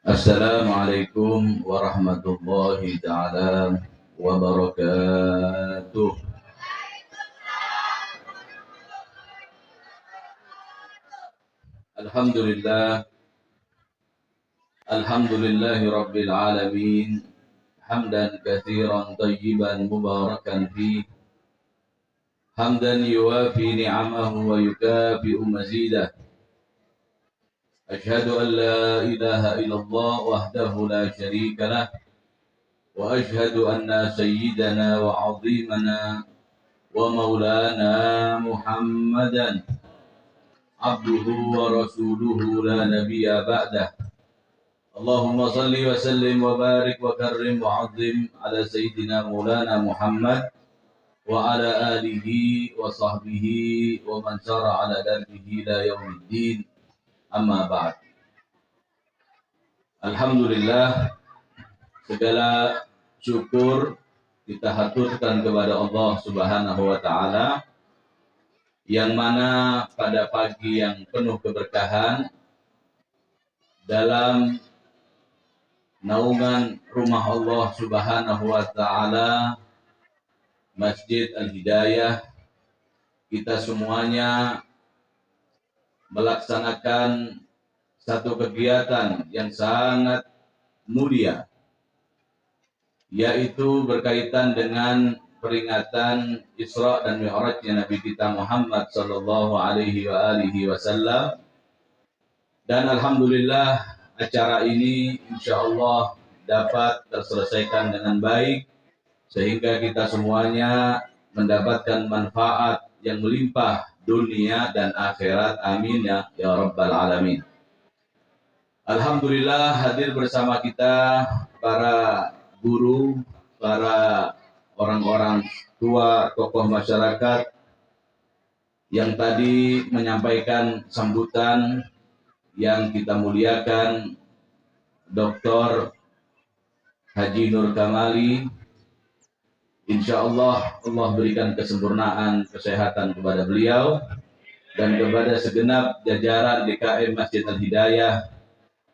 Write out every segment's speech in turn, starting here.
Assalamualaikum warahmatullahi ta'ala wabarakatuh. Alhamdulillah, alhamdulillahi rabbil alamin, hamdan katsiran tayyiban mubarakan fi, hamdan yuwafi ni'amahu wa yukafi'u mazidah. أشهد أن لا إله إلا الله وحده لا شريك له وأشهد أن سيدنا وعظيمنا ومولانا محمدا عبده ورسوله لا نبي بعده. اللهم صل وسلم وبارك وكرم وعظم على سيدنا مولانا محمد وعلى آله وصحبه ومن سار على دربه إلى يوم الدين. Amma ba'd. Alhamdulillah, segala syukur kita haturkan kepada Allah Subhanahu wa ta'ala, yang mana pada pagi yang penuh keberkahan dalam naungan rumah Allah Subhanahu wa ta'ala, Masjid Al-Hidayah, kita semuanya melaksanakan satu kegiatan yang sangat mulia, yaitu berkaitan dengan peringatan Isra dan Mi'rajnya Nabi kita Muhammad sallallahu alaihi wasallam. Dan alhamdulillah acara ini insyaallah dapat terselesaikan dengan baik, sehingga kita semuanya mendapatkan manfaat yang melimpah dunia dan akhirat. Amin ya rabbal alamin. Alhamdulillah, hadir bersama kita para guru, para orang-orang tua, tokoh masyarakat yang tadi menyampaikan sambutan yang kita muliakan, Dr. Haji Nur Kamali. Insya Allah, Allah berikan kesempurnaan kesehatan kepada beliau dan kepada segenap jajaran DKM Masjid Al-Hidayah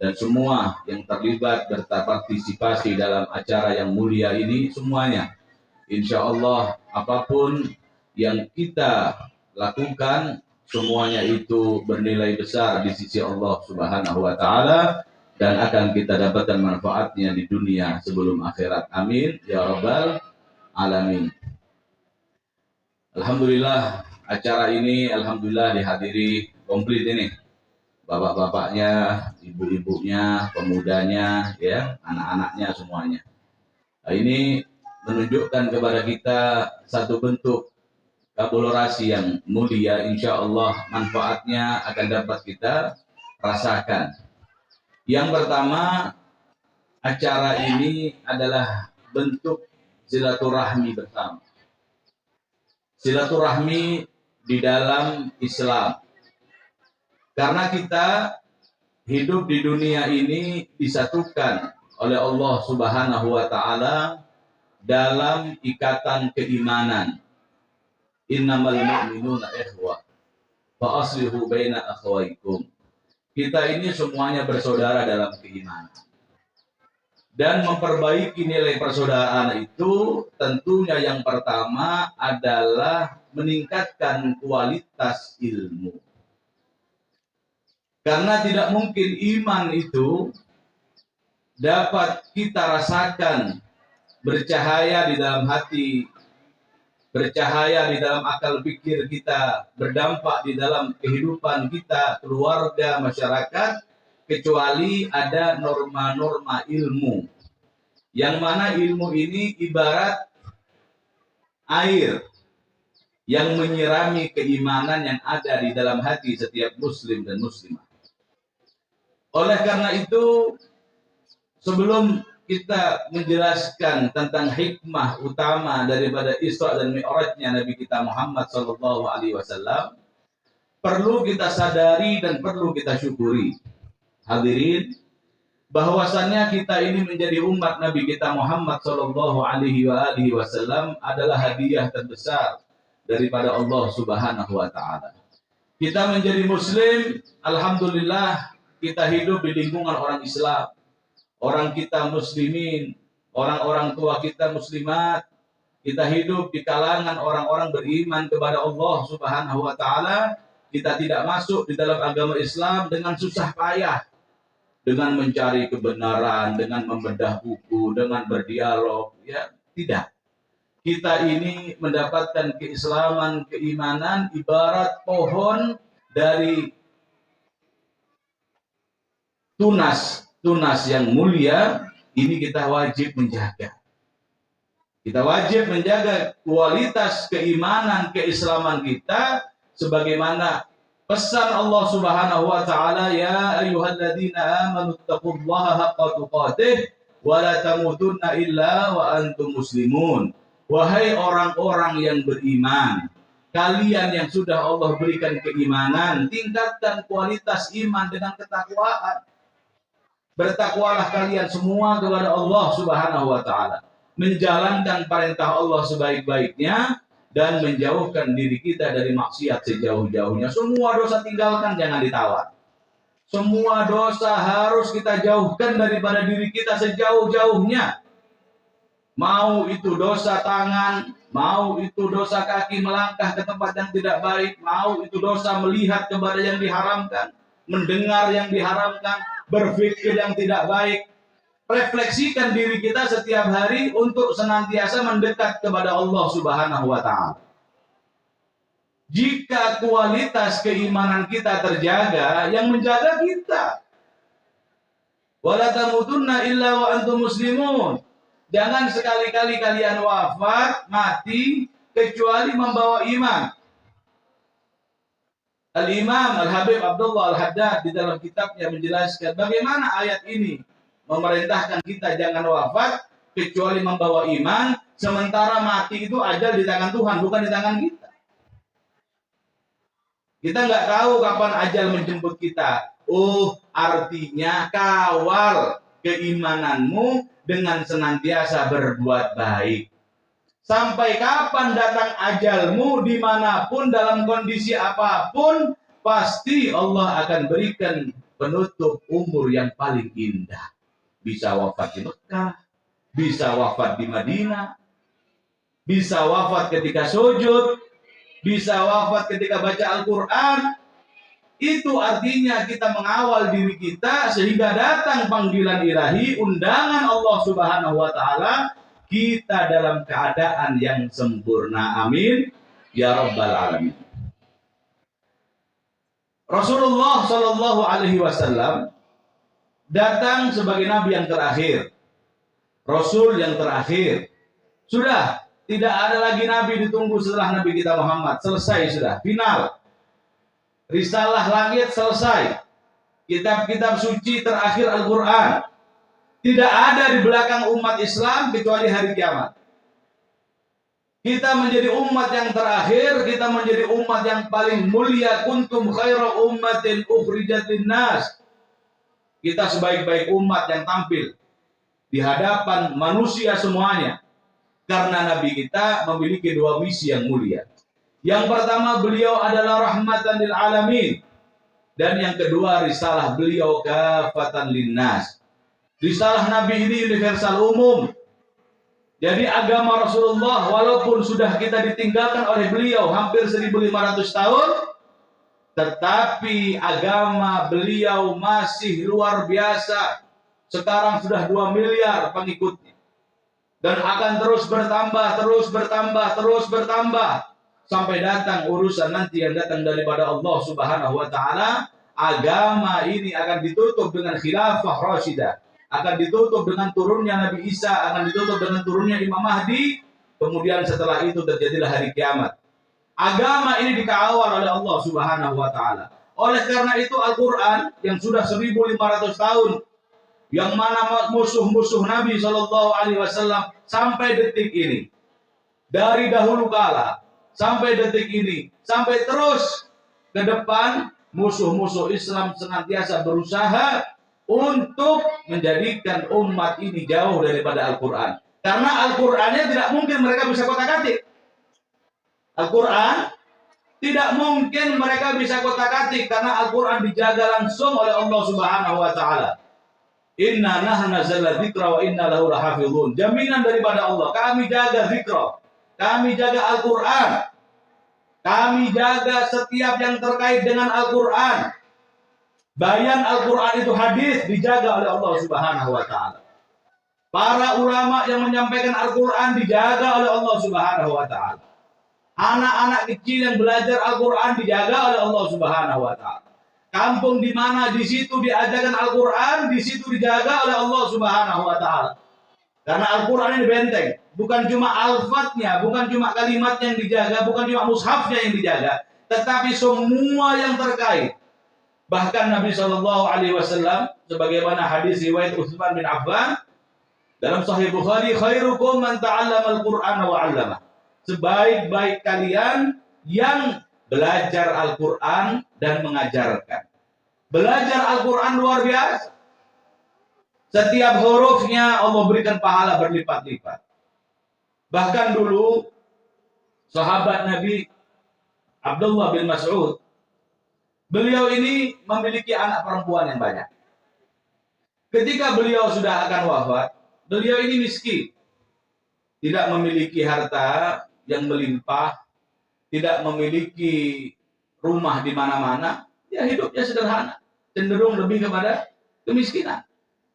dan semua yang terlibat berpartisipasi dalam acara yang mulia ini semuanya. Insya Allah, apapun yang kita lakukan, semuanya itu bernilai besar di sisi Allah Subhanahu wa ta'ala dan akan kita dapatkan manfaatnya di dunia sebelum akhirat. Amin ya rabbal alamin. Alhamdulillah, acara ini alhamdulillah dihadiri komplit ini. Bapak-bapaknya, ibu-ibunya, pemudanya, ya, anak-anaknya semuanya. Nah, ini menunjukkan kepada kita satu bentuk kolaborasi yang mulia. Insya Allah manfaatnya akan dapat kita rasakan. Yang pertama, acara ini adalah bentuk silaturahmi bersama. Silaturahmi di dalam Islam. Karena kita hidup di dunia ini disatukan oleh Allah Subhanahu wa ta'ala dalam ikatan keimanan. Innamal mu'minuna ikhwah fa aslihu baina akhwaikum. Kita ini semuanya bersaudara dalam keimanan. Dan memperbaiki nilai persaudaraan itu tentunya yang pertama adalah meningkatkan kualitas ilmu. Karena tidak mungkin iman itu dapat kita rasakan bercahaya di dalam hati, bercahaya di dalam akal pikir kita, berdampak di dalam kehidupan kita, keluarga, masyarakat, kecuali ada norma-norma ilmu. Yang mana ilmu ini ibarat air yang menyirami keimanan yang ada di dalam hati setiap muslim dan muslimah. Oleh karena itu, sebelum kita menjelaskan tentang hikmah utama daripada Isra dan Mi'rajnya Nabi kita Muhammad SAW, perlu kita sadari dan perlu kita syukuri, hadirin, bahwasannya kita ini menjadi umat Nabi kita Muhammad SAW adalah hadiah terbesar daripada Allah Subhanahu wa Ta'ala. Kita menjadi Muslim, alhamdulillah, kita hidup di lingkungan orang Islam. Orang kita muslimin, orang-orang tua kita muslimat, kita hidup di kalangan orang-orang beriman kepada Allah Subhanahu wa Ta'ala. Kita tidak masuk di dalam agama Islam dengan susah payah, dengan mencari kebenaran, dengan membedah buku, dengan berdialog, ya tidak. Kita ini mendapatkan keislaman, keimanan ibarat pohon dari tunas yang mulia. Ini kita wajib menjaga. Kita wajib menjaga kualitas keimanan, keislaman kita sebagaimana pesan Allah Subhanahu wa Ta'ala, ya ayyuhalladzina amanu taqullaha haqqa tuqatih wa la tamutunna illa wa antum muslimun. Wahai orang-orang yang beriman, kalian yang sudah Allah berikan keimanan, tingkatkan kualitas iman dengan ketakwaan. Bertakwalah kalian semua kepada Allah Subhanahu wa Ta'ala, menjalankan perintah Allah sebaik-baiknya dan menjauhkan diri kita dari maksiat sejauh-jauhnya. Semua dosa tinggalkan, jangan ditawar. Semua dosa harus kita jauhkan daripada diri kita sejauh-jauhnya. Mau itu dosa tangan, mau itu dosa kaki melangkah ke tempat yang tidak baik, mau itu dosa melihat kepada yang diharamkan, mendengar yang diharamkan, berpikir yang tidak baik. Refleksikan diri kita setiap hari untuk senantiasa mendekat kepada Allah Subhanahu wa Ta'ala. Jika kualitas keimanan kita terjaga, yang menjaga kita. Wala tamutunna illa wa antum muslimun. Jangan sekali-kali kalian wafat, mati, kecuali membawa iman. Al-Imam Al-Habib Abdullah Al-Haddad di dalam kitabnya menjelaskan bagaimana ayat ini memerintahkan kita jangan wafat kecuali membawa iman, sementara mati itu ajal di tangan Tuhan, bukan di tangan kita. Kita nggak tahu kapan ajal menjemput kita. Artinya kawal keimananmu dengan senantiasa berbuat baik. Sampai kapan datang ajalmu, dimanapun, dalam kondisi apapun, pasti Allah akan berikan penutup umur yang paling indah. Bisa wafat di Mekah, bisa wafat di Madinah, bisa wafat ketika sujud, bisa wafat ketika baca Al-Quran. Itu artinya kita mengawal diri kita sehingga datang panggilan ilahi, undangan Allah Subhanahu wa Ta'ala, kita dalam keadaan yang sempurna. Amin ya rabbal alamin. Rasulullah Shallallahu Alaihi Wasallam datang sebagai nabi yang terakhir, rasul yang terakhir. Sudah tidak ada lagi nabi ditunggu setelah nabi kita Muhammad. Selesai sudah, final. Risalah langit selesai. Kitab-kitab suci terakhir Al-Quran. Tidak ada di belakang umat Islam kecuali hari kiamat. Kita menjadi umat yang terakhir, kita menjadi umat yang paling mulia. Kuntum khaira ummatin ukhrijat linnas. Kita sebaik-baik umat yang tampil di hadapan manusia semuanya. Karena Nabi kita memiliki dua misi yang mulia. Yang pertama, beliau adalah rahmatan lil alamin. Dan yang kedua, risalah beliau kafatan linnas. Risalah Nabi ini universal umum. Jadi agama Rasulullah walaupun sudah kita ditinggalkan oleh beliau hampir 1500 tahun, tetapi agama beliau masih luar biasa. Sekarang sudah 2 miliar pengikutnya. Dan akan terus bertambah. Sampai datang urusan nanti yang datang daripada Allah Subhanahu wa Ta'ala. agama ini akan ditutup dengan khilafah Rashidah, akan ditutup dengan turunnya Nabi Isa, akan ditutup dengan turunnya Imam Mahdi, kemudian setelah itu terjadilah hari kiamat. Agama ini dikawal oleh Allah Subhanahu wa taala. Oleh karena itu Al-Qur'an yang sudah 1500 tahun, yang mana musuh-musuh Nabi Shallallahu alaihi wasallam sampai detik ini, dari dahulu kala sampai detik ini, sampai terus ke depan, musuh-musuh Islam senantiasa berusaha untuk menjadikan umat ini jauh daripada Al-Quran. Karena Al-Qurannya tidak mungkin mereka bisa kotak-katik. Al-Quran tidak mungkin mereka bisa kotak-katik, karena Al-Quran dijaga langsung oleh Allah Subhanahu wa taala. Inna nahnu nazzalna dzikra wa inna lahu lahafizun. Jaminan daripada Allah, kami jaga zikra, kami jaga Al-Quran, kami jaga setiap yang terkait dengan Al-Quran. Bayan Al-Quran itu hadis dijaga oleh Allah Subhanahu wa taala. Para ulama yang menyampaikan Al-Quran dijaga oleh Allah Subhanahu wa taala. Anak-anak kecil yang belajar Al-Quran dijaga oleh Allah Subhanahu wa taala. Kampung di mana di situ diajarkan Al-Quran, di situ dijaga oleh Allah Subhanahu wa taala. Karena Al-Quran ini benteng, bukan cuma alfatnya, bukan cuma kalimatnya yang dijaga, bukan cuma mushafnya yang dijaga, tetapi semua yang terkait. Bahkan Nabi Shallallahu alaihi wasallam sebagaimana hadis riwayat Utsman bin Affan dalam Sahih Bukhari, khairukum man ta'allama al-Qur'ana wa 'allamah. Sebaik-baik kalian yang belajar Al-Quran dan mengajarkan. Belajar Al-Quran luar biasa. Setiap hurufnya Allah berikan pahala berlipat-lipat. Bahkan dulu sahabat Nabi Abdullah bin Mas'ud, beliau ini memiliki anak perempuan yang banyak. Ketika beliau sudah akan wafat, beliau ini miskin. Tidak memiliki harta yang melimpah, tidak memiliki rumah di mana-mana, ya hidupnya sederhana, cenderung lebih kepada kemiskinan.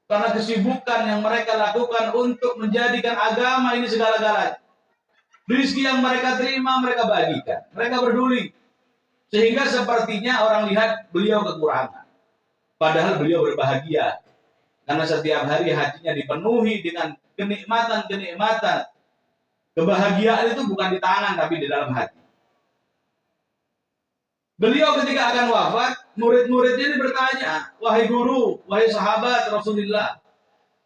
Karena kesibukan yang mereka lakukan untuk menjadikan agama ini segala-galanya. Rezeki yang mereka terima, mereka bagikan, mereka peduli. Sehingga sepertinya orang lihat beliau kekurangan. Padahal beliau berbahagia. Karena setiap hari hatinya dipenuhi dengan kenikmatan-kenikmatan. Kebahagiaan itu bukan di tangan, tapi di dalam hati. Beliau ketika akan wafat, murid-muridnya ini bertanya, wahai guru, wahai sahabat Rasulullah,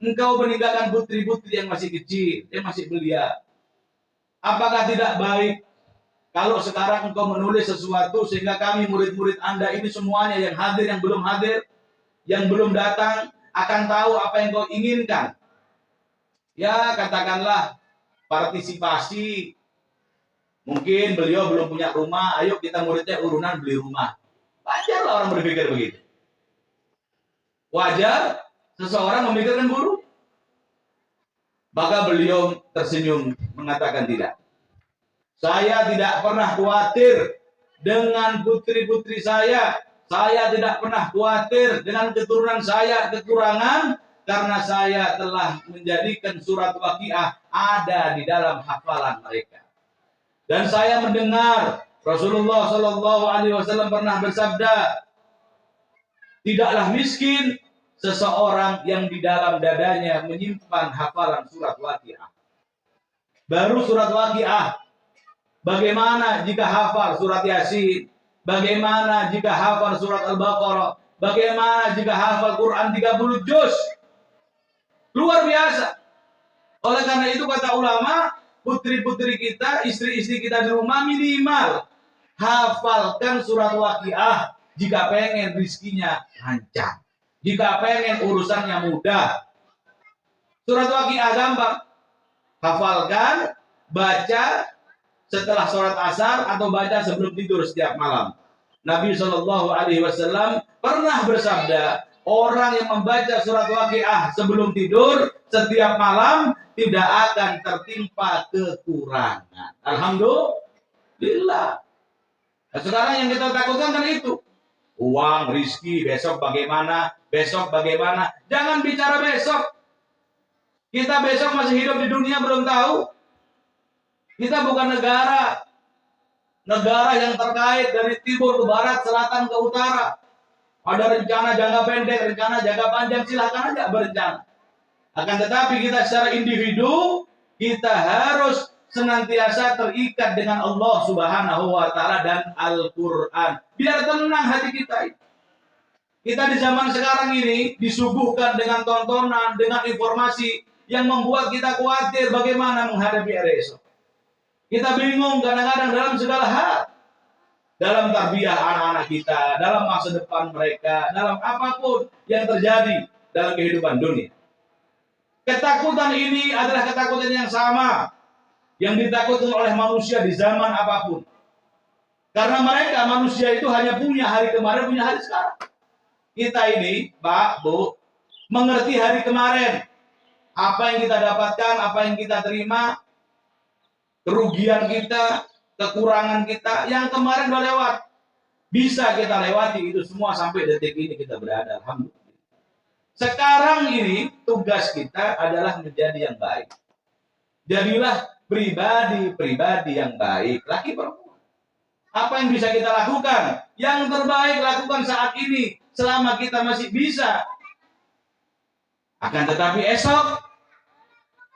engkau meninggalkan putri-putri yang masih kecil, yang masih belia. Apakah tidak baik kalau sekarang engkau menulis sesuatu sehingga kami murid-murid Anda ini semuanya yang hadir, yang belum datang, akan tahu apa yang kau inginkan. Ya katakanlah partisipasi. Mungkin beliau belum punya rumah, ayo kita muridnya urunan beli rumah. Wajar lah orang berpikir begitu. Wajar seseorang memikirkan buruk. Maka beliau tersenyum mengatakan tidak. Saya tidak pernah khawatir dengan putri-putri saya. Saya tidak pernah khawatir dengan keturunan saya kekurangan, karena saya telah menjadikan surat Waqiah ada di dalam hafalan mereka. Dan saya mendengar Rasulullah Shallallahu alaihi wasallam pernah bersabda, tidaklah miskin seseorang yang di dalam dadanya menyimpan hafalan surat Waqiah. Baru surat Waqiah. Bagaimana jika hafal surat Yasin? Bagaimana jika hafal surat Al-Baqarah? Bagaimana jika hafal Quran 30 juz? Luar biasa. Oleh karena itu kata ulama, putri-putri kita, istri-istri kita di rumah minimal hafalkan surat Waqiah jika pengen rizkinya lancar, jika pengen urusannya mudah. Surat Waqiah gampang. Hafalkan, baca setelah sholat asar atau baca sebelum tidur setiap malam. Nabi Shallallahu alaihi wasallam pernah bersabda, orang yang membaca surat Waqiah sebelum tidur setiap malam tidak akan tertimpa kekurangan. Alhamdulillah. Nah, sekarang yang kita takutkan kan itu. Uang, rizki, besok bagaimana? Besok bagaimana? Jangan bicara besok. Kita besok masih hidup di dunia belum tahu. Kita bukan negara yang terkait dari timur ke barat, selatan ke utara. Ada rencana jangka pendek, rencana jangka panjang, silakan aja berencana. Akan tetapi kita secara individu, kita harus senantiasa terikat dengan Allah Subhanahu wa Ta'ala dan Al-Quran. Biar tenang hati kita. Kita di zaman sekarang ini disuguhkan dengan tontonan, dengan informasi yang membuat kita khawatir bagaimana menghadapi hari esok. Kita bingung kadang-kadang dalam segala hal. Dalam tarbiyah anak-anak kita, dalam masa depan mereka, dalam apapun yang terjadi dalam kehidupan dunia. Ketakutan ini adalah ketakutan yang sama yang ditakutkan oleh manusia di zaman apapun. Karena mereka manusia itu hanya punya hari kemarin, punya hari sekarang. Kita ini, Pak, Bu, mengerti hari kemarin. Apa yang kita dapatkan, apa yang kita terima, kerugian kita, kekurangan kita, yang kemarin udah lewat. Bisa kita lewati itu semua sampai detik ini kita berada. Alhamdulillah. Sekarang ini tugas kita adalah menjadi yang baik. Jadilah pribadi-pribadi yang baik. Laki perempuan. Apa yang bisa kita lakukan? Yang terbaik lakukan saat ini. Selama kita masih bisa. Akan tetapi esok.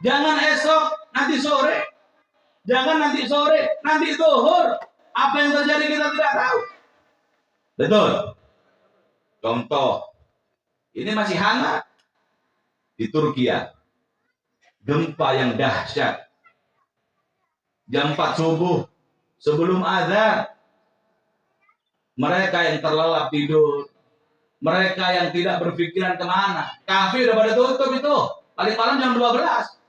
Jangan esok, nanti sore. Jangan nanti sore, nanti zuhur. Apa yang terjadi kita tidak tahu. Betul. Contoh. Ini masih hangat di Turki. Gempa yang dahsyat. Jam 4 subuh sebelum azan. Mereka yang terlelap tidur, mereka yang tidak berpikiran kemana. Kafe udah pada tutup itu. Paling malam jam 12.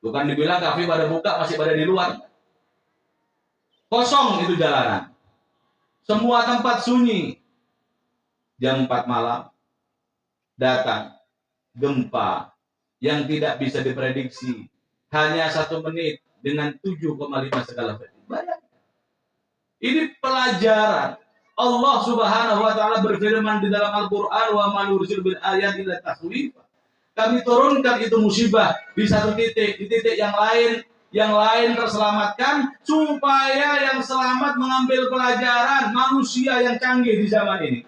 Bukan dibilang kafe pada buka, masih pada di luar. Kosong itu jalanan. Semua tempat sunyi. Jam 4 malam datang gempa yang tidak bisa diprediksi, hanya 1 menit dengan 7,5 skala Richter. Ini pelajaran. Allah Subhanahu wa Ta'ala berfirman di dalam Al-Quran, wa man yursil bil ayati la takhwifa. Kami turunkan itu musibah di satu titik, di titik yang lain terselamatkan, supaya yang selamat mengambil pelajaran. Manusia yang canggih di zaman ini,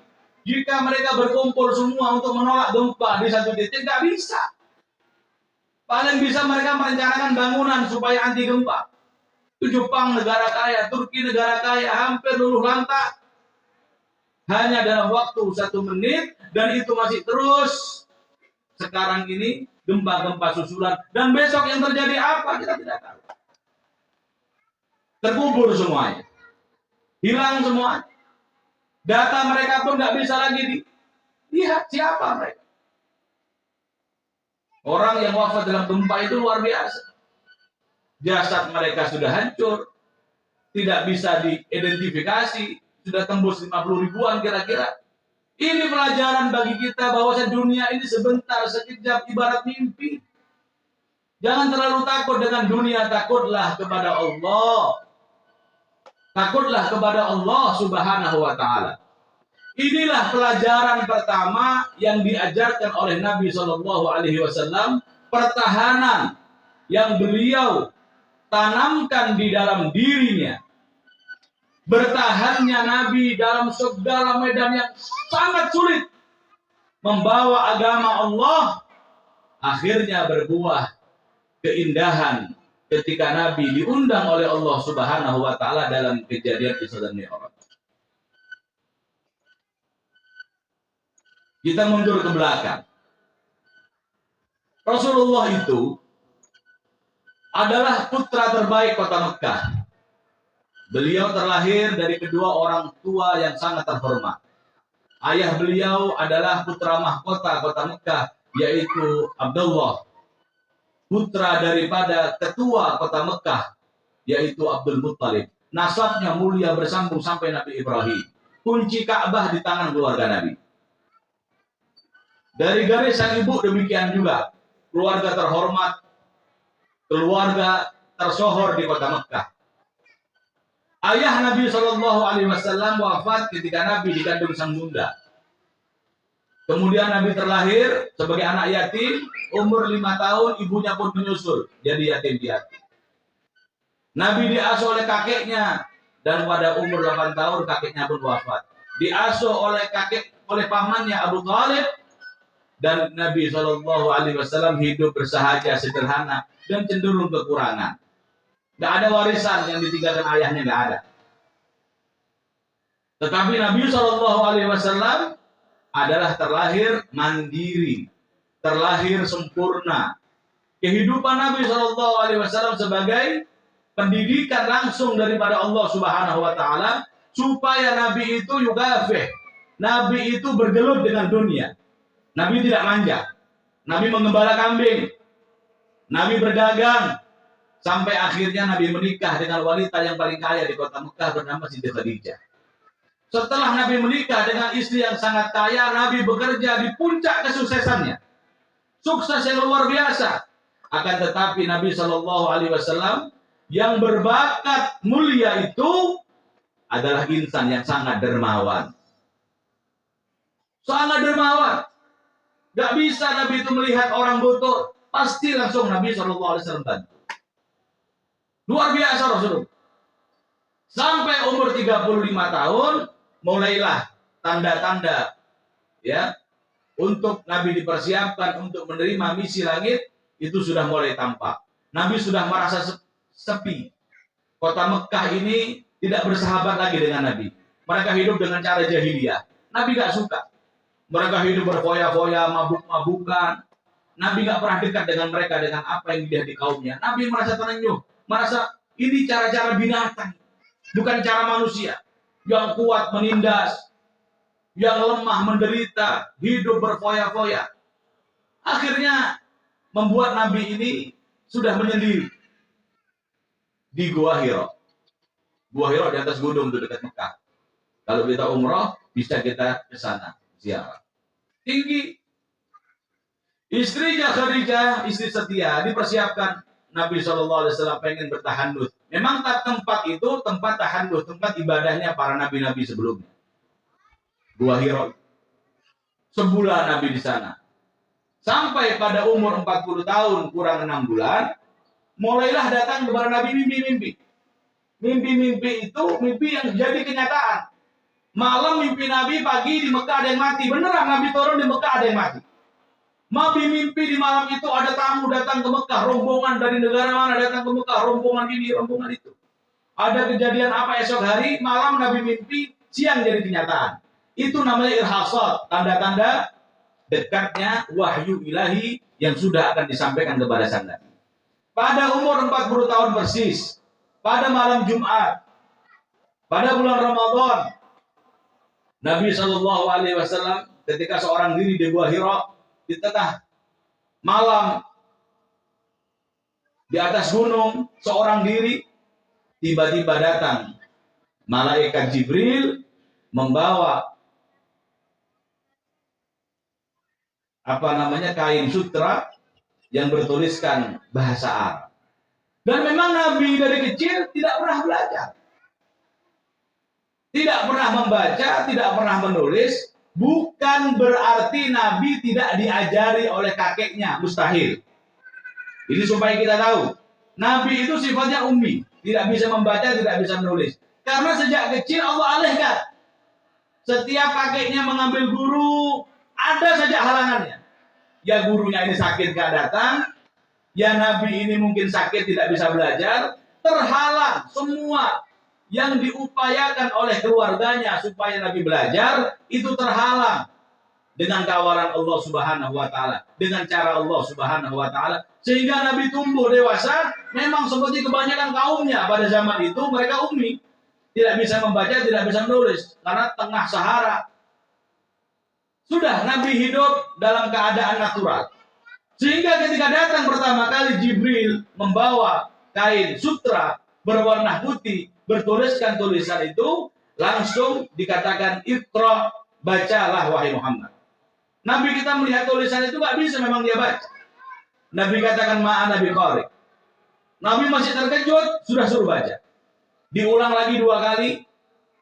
jika mereka berkumpul semua untuk menolak gempa di satu titik, nggak bisa. Paling bisa mereka merencanakan bangunan supaya anti gempa. Itu Jepang negara kaya, Turki negara kaya, hampir luluh lantak. Hanya dalam waktu 1 menit, dan itu masih terus. Sekarang ini gempa-gempa susulan, dan besok yang terjadi apa kita tidak tahu. Terkubur semuanya, hilang semua. Data mereka pun nggak bisa lagi dilihat siapa mereka. Orang yang wafat dalam gempa itu luar biasa. Jasad mereka sudah hancur, tidak bisa diidentifikasi, sudah tembus 50 ribuan kira-kira. Ini pelajaran bagi kita bahwa dunia ini sebentar, sekejap, ibarat mimpi. Jangan terlalu takut dengan dunia, takutlah kepada Allah. Takutlah kepada Allah Subhanahu wa Ta'ala. Inilah pelajaran pertama yang diajarkan oleh Nabi Shallallahu Alaihi Wasallam, pertahanan yang beliau tanamkan di dalam dirinya. Bertahannya Nabi dalam segala medan yang sangat sulit, membawa agama Allah, akhirnya berbuah keindahan ketika Nabi diundang oleh Allah Subhanahu wa Ta'ala dalam kejadian Isra dan Mi'raj. Kita mundur ke belakang. Rasulullah itu adalah putra terbaik kota Mekah. Beliau terlahir dari kedua orang tua yang sangat terhormat. Ayah beliau adalah putra mahkota kota Mekah, yaitu Abdullah. Putra daripada ketua kota Mekah, yaitu Abdul Muttalib. Nasabnya mulia bersambung sampai Nabi Ibrahim. Kunci Ka'bah di tangan keluarga Nabi. Dari garis sang ibu demikian juga. Keluarga terhormat, keluarga tersohor di kota Mekah. Ayah Nabi Shallallahu Alaihi Wasallam wafat ketika Nabi dikandung sang bunda. Kemudian Nabi terlahir sebagai anak yatim, umur 5 tahun, ibunya pun menyusul, jadi yatim piatu. Nabi diasuh oleh kakeknya, dan pada umur 8 tahun kakeknya pun wafat. diasuh oleh oleh pamannya Abu Thalib, dan Nabi Shallallahu Alaihi Wasallam hidup bersahaja, sederhana, dan cenderung kekurangan. Gak ada warisan yang ditinggalkan ayahnya, gak ada. Tetapi Nabi Shallallahu Alaihi Wasallam adalah terlahir mandiri, terlahir sempurna. Kehidupan Nabi Shallallahu Alaihi Wasallam sebagai pendidikan langsung daripada Allah Subhanahu Wa Taala, supaya Nabi itu yugafih, Nabi itu bergelut dengan dunia. Nabi tidak manja, Nabi mengembala kambing, Nabi berdagang, sampai akhirnya Nabi menikah dengan wanita yang paling kaya di kota Mekah bernama Siti Khadijah. Setelah Nabi menikah dengan istri yang sangat kaya, Nabi bekerja di puncak kesuksesannya, sukses yang luar biasa. Akan tetapi Nabi Shallallahu Alaihi Wasallam yang berbakat mulia itu adalah insan yang sangat dermawan, sangat dermawan. Gak bisa Nabi itu melihat orang butuh, pasti langsung Nabi Shallallahu Alaihi Wasallam bantu. Luar biasa Rasulullah. Sampai umur 35 tahun, mulailah tanda-tanda ya untuk Nabi dipersiapkan untuk menerima misi langit itu sudah mulai tampak. Nabi sudah merasa sepi. Kota Mekah ini tidak bersahabat lagi dengan Nabi. Mereka hidup dengan cara jahiliyah. Nabi gak suka. Mereka hidup berfoya-foya, mabuk-mabukan. Nabi gak pernah dekat dengan mereka dengan apa yang dilihat di kaumnya. Nabi merasa terenyuh, merasa ini cara-cara binatang, bukan cara manusia. Yang kuat menindas, yang lemah menderita, hidup berfoya-foya. Akhirnya membuat Nabi ini sudah menyendiri di Gua Hira. Gua Hira di atas gunung itu dekat Mekah. Kalau kita umroh, bisa kita ke sana ziarah. Tinggi. Istrinya Khadijah, istri setia, dipersiapkan. Nabi Shallallahu Alaihi Wasallam pengen bertahannuts. Memang tempat itu tempat tahannuts, tempat ibadahnya para nabi-nabi sebelumnya. Gua Hira. Sebulan Nabi di sana. Sampai pada umur 40 tahun kurang 6 bulan, mulailah datang kepada Nabi mimpi-mimpi. Mimpi-mimpi itu mimpi yang jadi kenyataan. Malam mimpi Nabi, pagi di Mekah ada yang mati. Beneran Nabi turun di Mekah ada yang mati. Nabi mimpi di malam itu ada tamu datang ke Mekah, rombongan dari negara mana datang ke Mekah, rombongan ini, rombongan itu. Ada kejadian apa esok hari, malam Nabi mimpi, siang jadi kenyataan. Itu namanya irhasat, tanda-tanda dekatnya wahyu ilahi yang sudah akan disampaikan kepada sang Nabi. Pada umur 40 tahun persis, pada malam Jumat, pada bulan Ramadan, Nabi Shallallahu Alaihi Wasallam ketika seorang diri di Gua Hira di tengah malam di atas gunung seorang diri, tiba-tiba datang malaikat Jibril membawa kain sutra yang bertuliskan bahasa Arab. Dan memang Nabi dari kecil tidak pernah belajar. Tidak pernah membaca, tidak pernah menulis, bukan berarti Nabi tidak diajari oleh kakeknya, mustahil. Ini supaya kita tahu, Nabi itu sifatnya ummi, tidak bisa membaca, tidak bisa menulis. Karena sejak kecil Allah alihkan. Setiap kakeknya mengambil guru, ada saja halangannya. Ya gurunya ini sakit gak datang, ya Nabi ini mungkin sakit tidak bisa belajar, terhalang semua yang diupayakan oleh keluarganya supaya Nabi belajar itu terhalang dengan tawaran Allah Subhanahu wa taala, dengan cara Allah Subhanahu wa taala, sehingga Nabi tumbuh dewasa memang seperti kebanyakan kaumnya pada zaman itu, mereka ummi, tidak bisa membaca, tidak bisa menulis karena tengah Sahara. Sudah Nabi hidup dalam keadaan natural. Sehingga ketika datang pertama kali Jibril membawa kain sutra berwarna putih, bertuliskan tulisan itu, langsung dikatakan Iqra, bacalah wahai Muhammad. Nabi kita melihat tulisan itu gak bisa, memang dia baca. Nabi katakan ma'ana biqari. Nabi masih terkejut, sudah suruh baca. Diulang lagi 2 kali,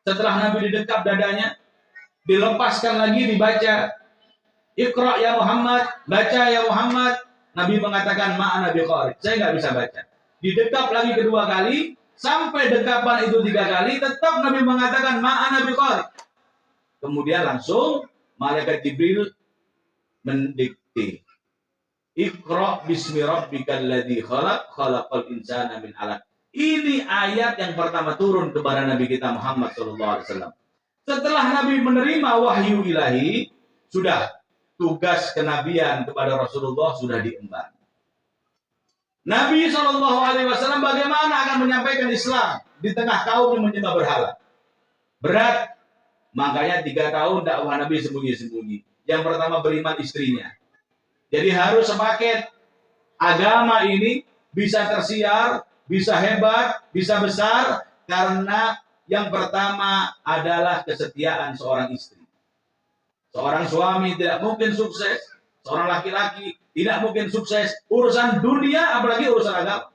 setelah Nabi didekap dadanya, dilepaskan lagi dibaca. Iqra ya Muhammad, baca ya Muhammad. Nabi mengatakan ma'ana biqari, saya gak bisa baca. Didekap lagi kedua kali, sampai dekapan itu 3 kali, tetap Nabi mengatakan ma'ana biqari. Kemudian langsung malaikat Jibril mendikte. Iqra bismi rabbikal ladzi khalaq, khalaqal insana min 'alaq. Ini ayat yang pertama turun kepada Nabi kita Muhammad SAW. Setelah Nabi menerima wahyu ilahi, sudah tugas kenabian kepada Rasulullah sudah diemban. Nabi SAW bagaimana akan menyampaikan Islam di tengah kaum yang menyembah berhala? Berat. Makanya 3 tahun dakwah Nabi sembunyi-sembunyi. Yang pertama beriman istrinya. Jadi harus sepaket. Agama ini bisa tersiar, bisa hebat, bisa besar. Karena yang pertama adalah kesetiaan seorang istri. Seorang suami tidak mungkin sukses. Seorang laki-laki tidak mungkin sukses. Urusan dunia, apalagi urusan agama.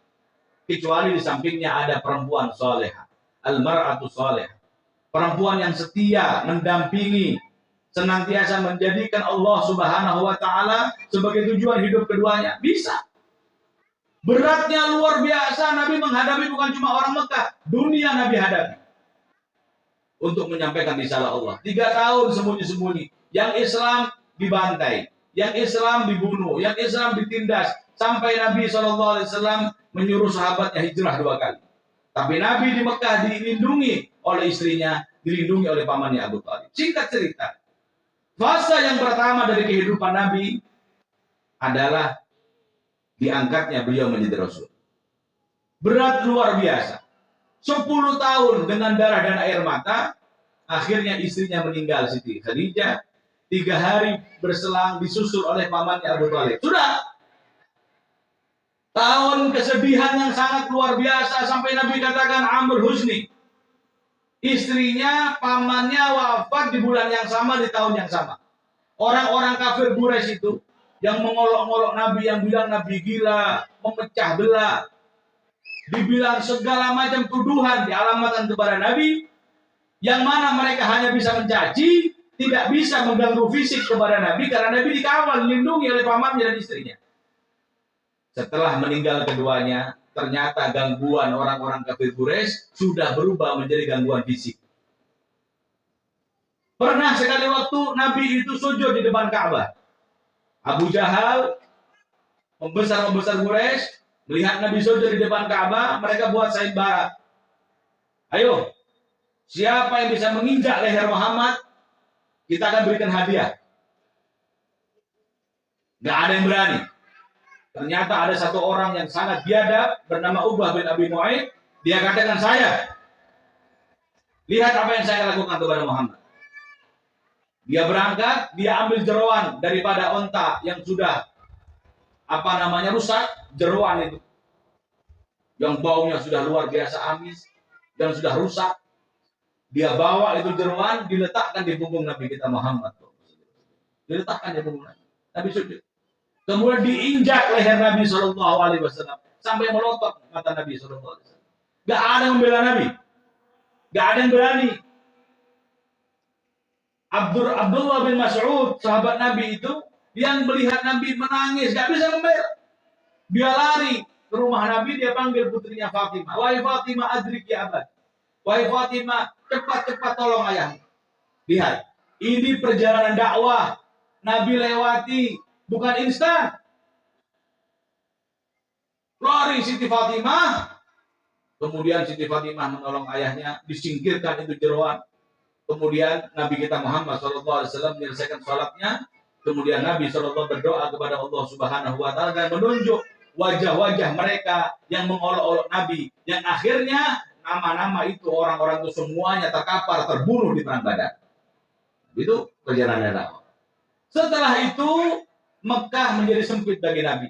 Kecuali di sampingnya ada perempuan soleha. Al-mar'atu soleha. Perempuan yang setia, mendampingi, senantiasa menjadikan Allah Subhanahu wa Ta'ala sebagai tujuan hidup keduanya. Bisa. Beratnya luar biasa. Nabi menghadapi bukan cuma orang Mekah, dunia Nabi hadapi untuk menyampaikan risalah Allah. 3 tahun sembunyi-sembunyi. Yang Islam dibantai, yang Islam dibunuh, yang Islam ditindas, sampai Nabi SAW menyuruh sahabatnya hijrah 2 kali. Tapi Nabi di Mekah dilindungi oleh istrinya, dilindungi oleh pamannya Abu Thalib. Singkat cerita, fase yang pertama dari kehidupan Nabi adalah diangkatnya beliau menjadi Rasul. Berat luar biasa. 10 tahun dengan darah dan air mata, akhirnya istrinya meninggal, Siti Khadijah. 3 hari berselang disusul oleh pamannya Abu Thalib. Sudah. Tahun kesedihan yang sangat luar biasa sampai Nabi katakan Amr Husni. Istrinya, pamannya wafat di bulan yang sama, di tahun yang sama. Orang-orang kafir Quraisy itu yang mengolok-olok Nabi, yang bilang Nabi gila, memecah belah, dibilang segala macam tuduhan dialamatkan kepada Nabi, yang mana mereka hanya bisa mencaci, tidak bisa mengganggu fisik kepada Nabi, karena Nabi dikawal, dilindungi oleh pamannya dan istrinya. Setelah meninggal keduanya, ternyata gangguan orang-orang kafir Quraisy sudah berubah menjadi gangguan fisik. Pernah sekali waktu Nabi itu sujud di depan Ka'bah. Abu Jahal, pembesar-pembesar Quraisy, melihat Nabi sujud di depan Ka'bah, mereka buat sayembara. Ayo, siapa yang bisa menginjak leher Muhammad, kita akan berikan hadiah. Gak ada yang berani. Ternyata ada satu orang yang sangat biadab bernama Uqbah bin Abi Mu'aid. Dia katakan, saya lihat apa yang saya lakukan kepada Muhammad. Dia berangkat, dia ambil jeroan daripada onta yang sudah rusak, jeroan itu yang baunya sudah luar biasa amis dan sudah rusak. Dia bawa itu jeroan, diletakkan di punggung Nabi kita Muhammad. Diletakkan di punggung Nabi. Nabi sujud. Kemudian diinjak leher Nabi SAW sampai melotot mata Nabi SAW. Gak ada yang membela Nabi, gak ada yang berani. Abdullah bin Mas'ud, sahabat Nabi itu, yang melihat Nabi menangis, gak bisa membela. Dia lari ke rumah Nabi, dia panggil putrinya Fatimah. Wahai Fatimah, adrik ya abad. Wahai Fatimah, cepat-cepat tolong ayahmu. Lihat, ini perjalanan dakwah. Nabi lewati, bukan instan. Lari Siti Fatimah. Kemudian Siti Fatimah menolong ayahnya, disingkirkan itu jeroan. Kemudian Nabi kita Muhammad SAW menyelesaikan sholatnya. Kemudian Nabi SAW berdoa kepada Allah Subhanahu wa Ta'ala dan menunjuk wajah-wajah mereka yang mengolok-olok Nabi. Yang akhirnya nama-nama itu, orang-orang itu semuanya terkapar, terbunuh di perang Badar. Itu perjalanan dakwah. Setelah itu Mekah menjadi sempit bagi Nabi.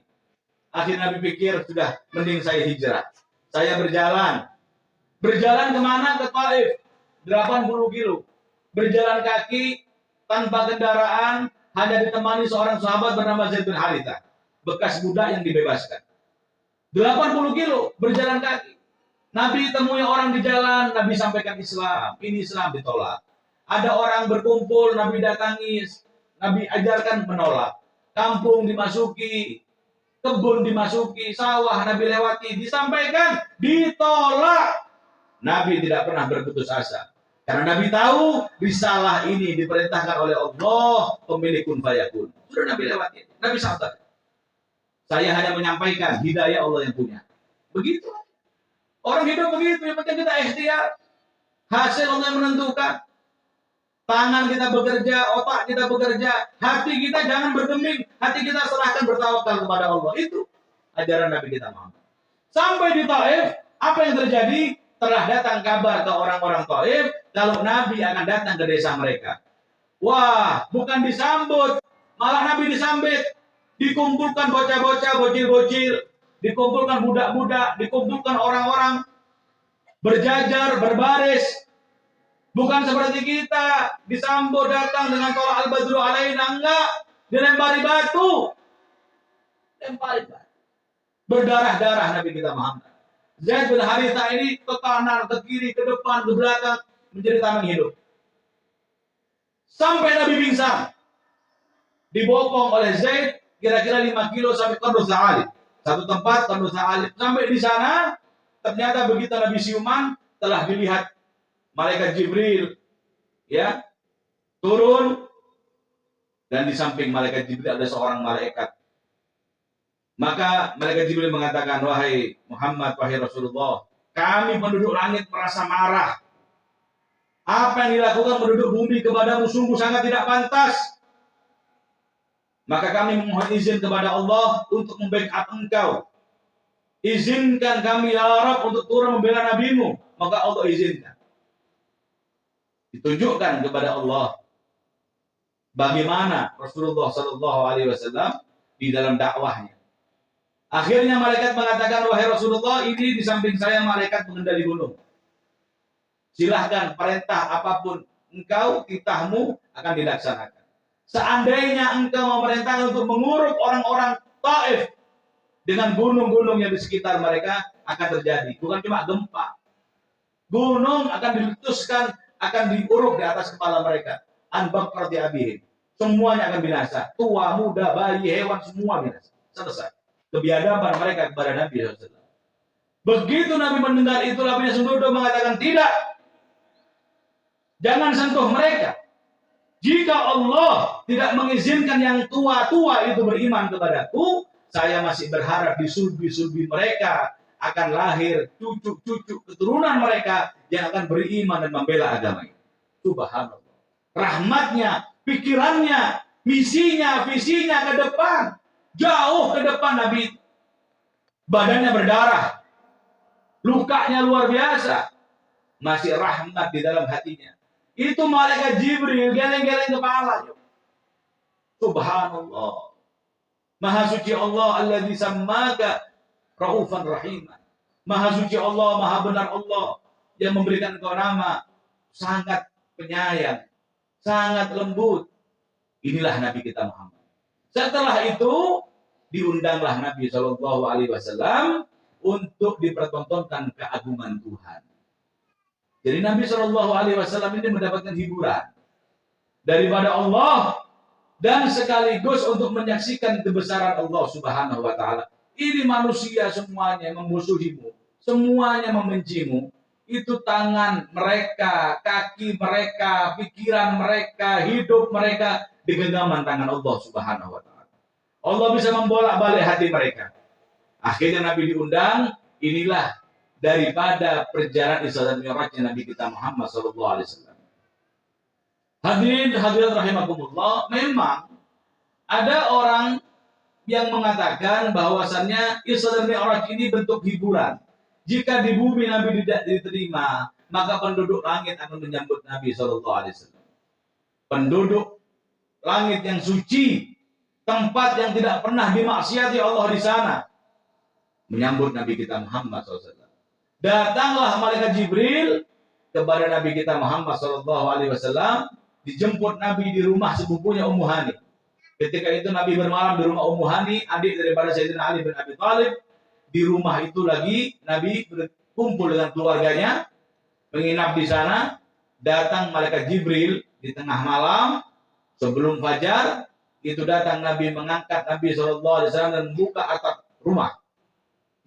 Akhirnya Nabi pikir, sudah mending saya hijrah. Saya berjalan. Berjalan kemana? Ke Taif. 80 kilo. Berjalan kaki, tanpa kendaraan, hanya ditemani seorang sahabat bernama Zaid bin Harithah. Bekas budak yang dibebaskan. 80 kilo, berjalan kaki. Nabi temui orang di jalan, Nabi sampaikan Islam. Ini Islam, ditolak. Ada orang berkumpul, Nabi datangi, Nabi ajarkan, menolak. Kampung dimasuki, kebun dimasuki, sawah Nabi lewati, disampaikan, ditolak. Nabi tidak pernah berputus asa. Karena Nabi tahu risalah ini diperintahkan oleh Allah, pemilik kun fayakun. Sudah Nabi lewatin. Nabi sadar. Saya hanya menyampaikan hidayah Allah yang punya. Begitu. Orang hidup begitu. Yang penting kita ikhtiar. Hasil Allah yang menentukan. Tangan kita bekerja, otak kita bekerja, hati kita jangan bergeming. Hati kita serahkan bertawakal kepada Allah. Itu ajaran Nabi kita Muhammad. Sampai di Taif, apa yang terjadi? Telah datang kabar ke orang-orang Taif kalau Nabi akan datang ke desa mereka. Wah, bukan disambut, malah Nabi disambit. Dikumpulkan bocah-bocah, bocil-bocil, dikumpulkan budak-budak, dikumpulkan orang-orang berjajar, berbaris. Bukan seperti kita disambut datang dengan tolak al-badru alaina, enggak, dilempari batu. Lempari batu. Berdarah-darah Nabi kita Muhammad. Zaid bin Haritha ini ke kanan, ke kiri, ke depan, ke belakang menjadi tameng hidup. Sampai Nabi pingsan. Dibopong oleh Zaid kira-kira 5 kilo sampai Qarnu Sa'alib. Satu tempat Qarnu Sa'alib. Sampai di sana ternyata begitu Nabi siuman telah dilihat malaikat Jibril ya turun, dan di samping malaikat Jibril ada seorang malaikat. Maka malaikat Jibril mengatakan, wahai Muhammad, wahai Rasulullah, kami penduduk langit merasa marah. Apa yang dilakukan penduduk bumi kepadamu sungguh sangat tidak pantas. Maka kami memohon izin kepada Allah untuk membackup engkau. Izinkan kami ya Rabb untuk turun membela nabimu. Maka Allah izinkan. Ditunjukkan kepada Allah bagaimana Rasulullah SAW di dalam dakwahnya. Akhirnya malaikat mengatakan, wahai Rasulullah, ini di samping saya malaikat pengendali gunung. Silahkan perintah apapun engkau, titahmu akan dilaksanakan. Seandainya engkau memerintahkan untuk menguruk orang-orang Taif dengan gunung-gunung yang di sekitar mereka, akan terjadi. Bukan cuma gempa. Gunung akan diletuskan, akan diuruk di atas kepala mereka. Anbak perti abihim. Semuanya akan binasa. Tua, muda, bayi, hewan, semua binasa. Selesai. Kebiadaban mereka kepada Nabi SAW. Begitu Nabi mendengar itu, Nabi sendiri mengatakan, tidak. Jangan sentuh mereka. Jika Allah tidak mengizinkan yang tua-tua itu beriman kepadaku, saya masih berharap di sulbi-sulbi mereka akan lahir cucu-cucu keturunan mereka yang akan beriman dan membela agama ini. Subhanallah. Rahmatnya, pikirannya, misinya, visinya ke depan. Jauh ke depan Nabi. Badannya berdarah. Lukanya luar biasa. Masih rahmat di dalam hatinya. Itu malaikat Jibril geleng-geleng kepala. Subhanallah. Maha suci Allah alladzi sammaka Raufan Rahiman. Maha suci Allah, maha benar Allah yang memberikan engkau nama sangat penyayang, sangat lembut. Inilah Nabi kita Muhammad. Setelah itu diundanglah Nabi Shallallahu Alaihi Wasallam untuk dipertontonkan keagungan Tuhan. Jadi Nabi Shallallahu Alaihi Wasallam ini mendapatkan hiburan daripada Allah dan sekaligus untuk menyaksikan kebesaran Allah Subhanahu Wa Taala. Ini manusia semuanya memusuhimu, semuanya membencimu. Itu tangan mereka, kaki mereka, pikiran mereka, hidup mereka di genggaman tangan Allah Subhanahu Wa Taala. Allah bisa membolak-balik hati mereka. Akhirnya Nabi diundang. Inilah daripada perjalanan Isra dan Mi'rajnya Nabi kita Muhammad sallallahu alaihi wasallam. Hadirin hadirat rahimakumullah, memang ada orang yang mengatakan bahwasannya Isra dan Mi'raj ini bentuk hiburan. Jika di bumi Nabi tidak diterima, maka penduduk langit akan menyambut Nabi sallallahu alaihi wasallam. Penduduk langit yang suci, tempat yang tidak pernah dimaksiati Allah di sana, menyambut Nabi kita Muhammad SAW. Datanglah malaikat Jibril kepada Nabi kita Muhammad SAW, dijemput Nabi di rumah sepupunya Ummu Hani. Ketika itu Nabi bermalam di rumah Ummu Hani, adik daripada Sayyidina Ali bin Abi Thalib. Di rumah itu lagi Nabi berkumpul dengan keluarganya, menginap di sana. Datang malaikat Jibril di tengah malam sebelum fajar. Itu datang Nabi mengangkat Nabi SAW dan membuka atap rumah.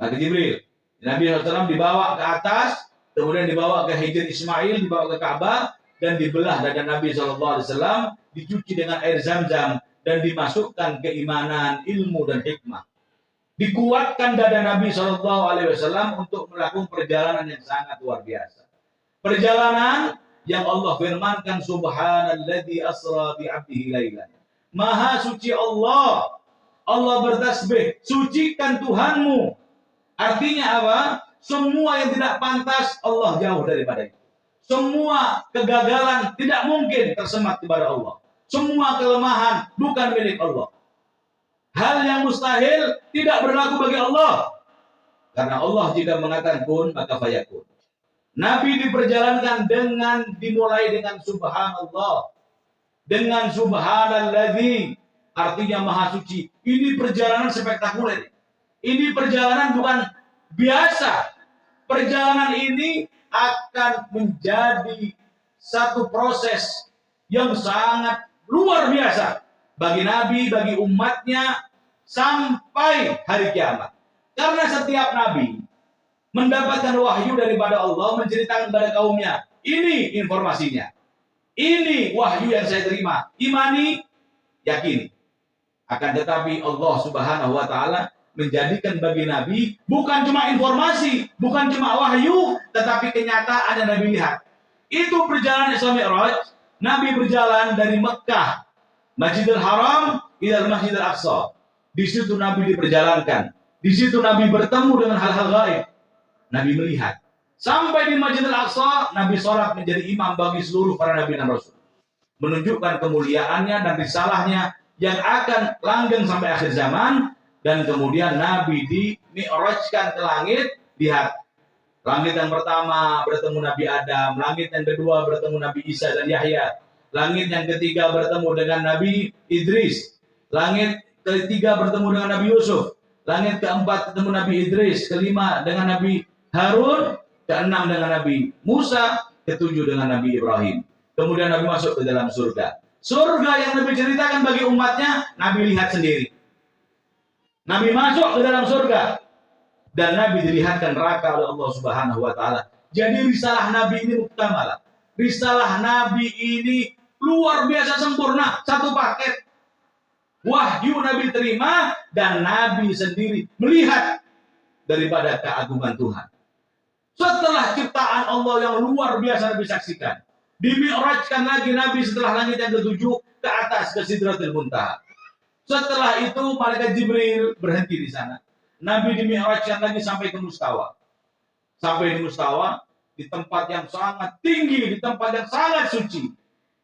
Maka Jibril, Nabi SAW dibawa ke atas, ke kemudian dibawa ke Hijr Ismail, dibawa ke Ka'bah, dan dibelah dada Nabi SAW, dicuci dengan air Zam-Zam, dan dimasukkan keimanan, ilmu, dan hikmah. Dikuatkan dada Nabi SAW untuk melakukan perjalanan yang sangat luar biasa. Perjalanan yang Allah firmankan, Subhanalladzi asra bi'abdihi lailan. Maha suci Allah. Allah bertasbih, sucikan Tuhanmu. Artinya apa? Semua yang tidak pantas Allah jauh daripada itu. Semua kegagalan tidak mungkin tersemat kepada Allah. Semua kelemahan bukan milik Allah. Hal yang mustahil tidak berlaku bagi Allah. Karena Allah jika mengatakan kun, maka fayakun. Nabi diperjalankan dimulai dengan subhanallah. Dengan subhanalladzi, artinya maha suci. Ini perjalanan spektakuler. Ini perjalanan bukan biasa. Perjalanan ini akan menjadi satu proses yang sangat luar biasa bagi Nabi, bagi umatnya, sampai hari kiamat. Karena setiap Nabi mendapatkan wahyu daripada Allah, menceritakan kepada kaumnya, ini informasinya, ini wahyu yang saya terima, imani, yakini. Akan tetapi Allah Subhanahu wa Ta'ala menjadikan bagi Nabi bukan cuma informasi, bukan cuma wahyu, tetapi kenyataan yang Nabi lihat. Itu perjalanan Isra Mi'raj. Nabi berjalan dari Mekah, Masjidil Haram, ila Masjidil Aqsa. Di situ Nabi diperjalankan. Di situ Nabi bertemu dengan hal-hal gaib. Nabi melihat. Sampai di Masjidil Aqsa, Nabi sholat menjadi imam bagi seluruh para Nabi dan Rasul. Menunjukkan kemuliaannya dan risalahnya yang akan langgeng sampai akhir zaman. Dan kemudian Nabi di-mi'rajkan ke langit. Lihat, langit yang pertama bertemu Nabi Adam, langit yang kedua bertemu Nabi Isa dan Yahya, langit yang ketiga bertemu dengan Nabi Idris, langit ketiga bertemu dengan Nabi Yusuf, langit keempat bertemu Nabi Idris, kelima dengan Nabi Harun, keenam dengan Nabi Musa, ketujuh dengan Nabi Ibrahim. Kemudian Nabi masuk ke dalam surga. Surga yang Nabi ceritakan bagi umatnya, Nabi lihat sendiri. Nabi masuk ke dalam surga dan Nabi dilihatkan neraka oleh Allah Subhanahu wa Ta'ala. Jadi risalah Nabi ini muktamalah. Risalah Nabi ini luar biasa sempurna, satu paket. Wahyu Nabi terima dan Nabi sendiri melihat daripada keagungan Tuhan. Setelah ciptaan Allah yang luar biasa Nabi saksikan, dimi'rajkan lagi Nabi setelah langit yang ketujuh ke atas ke Sidratul Muntaha. Setelah itu malaikat Jibril berhenti di sana. Nabi dimi'rajkan lagi sampai ke Mustawa. Sampai di Mustawa, di tempat yang sangat tinggi, di tempat yang sangat suci.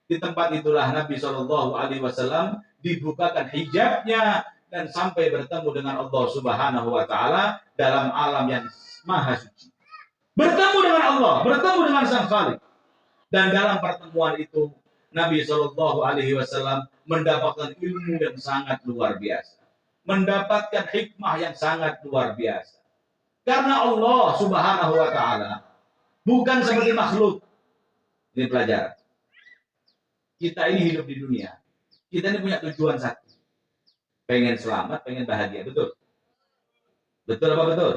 Di tempat itulah Nabi SAW dibukakan hijabnya dan sampai bertemu dengan Allah Subhanahu wa Ta'ala dalam alam yang maha suci. Bertemu dengan Allah, bertemu dengan Sang Khalik. Dan dalam pertemuan itu Nabi SAW mendapatkan ilmu yang sangat luar biasa, mendapatkan hikmah yang sangat luar biasa. Karena Allah Subhanahu wa Ta'ala bukan seperti makhluk. Ini pelajaran. Kita ini hidup di dunia. Kita ini punya tujuan satu. Pengen selamat, pengen bahagia. Betul? Betul apa betul?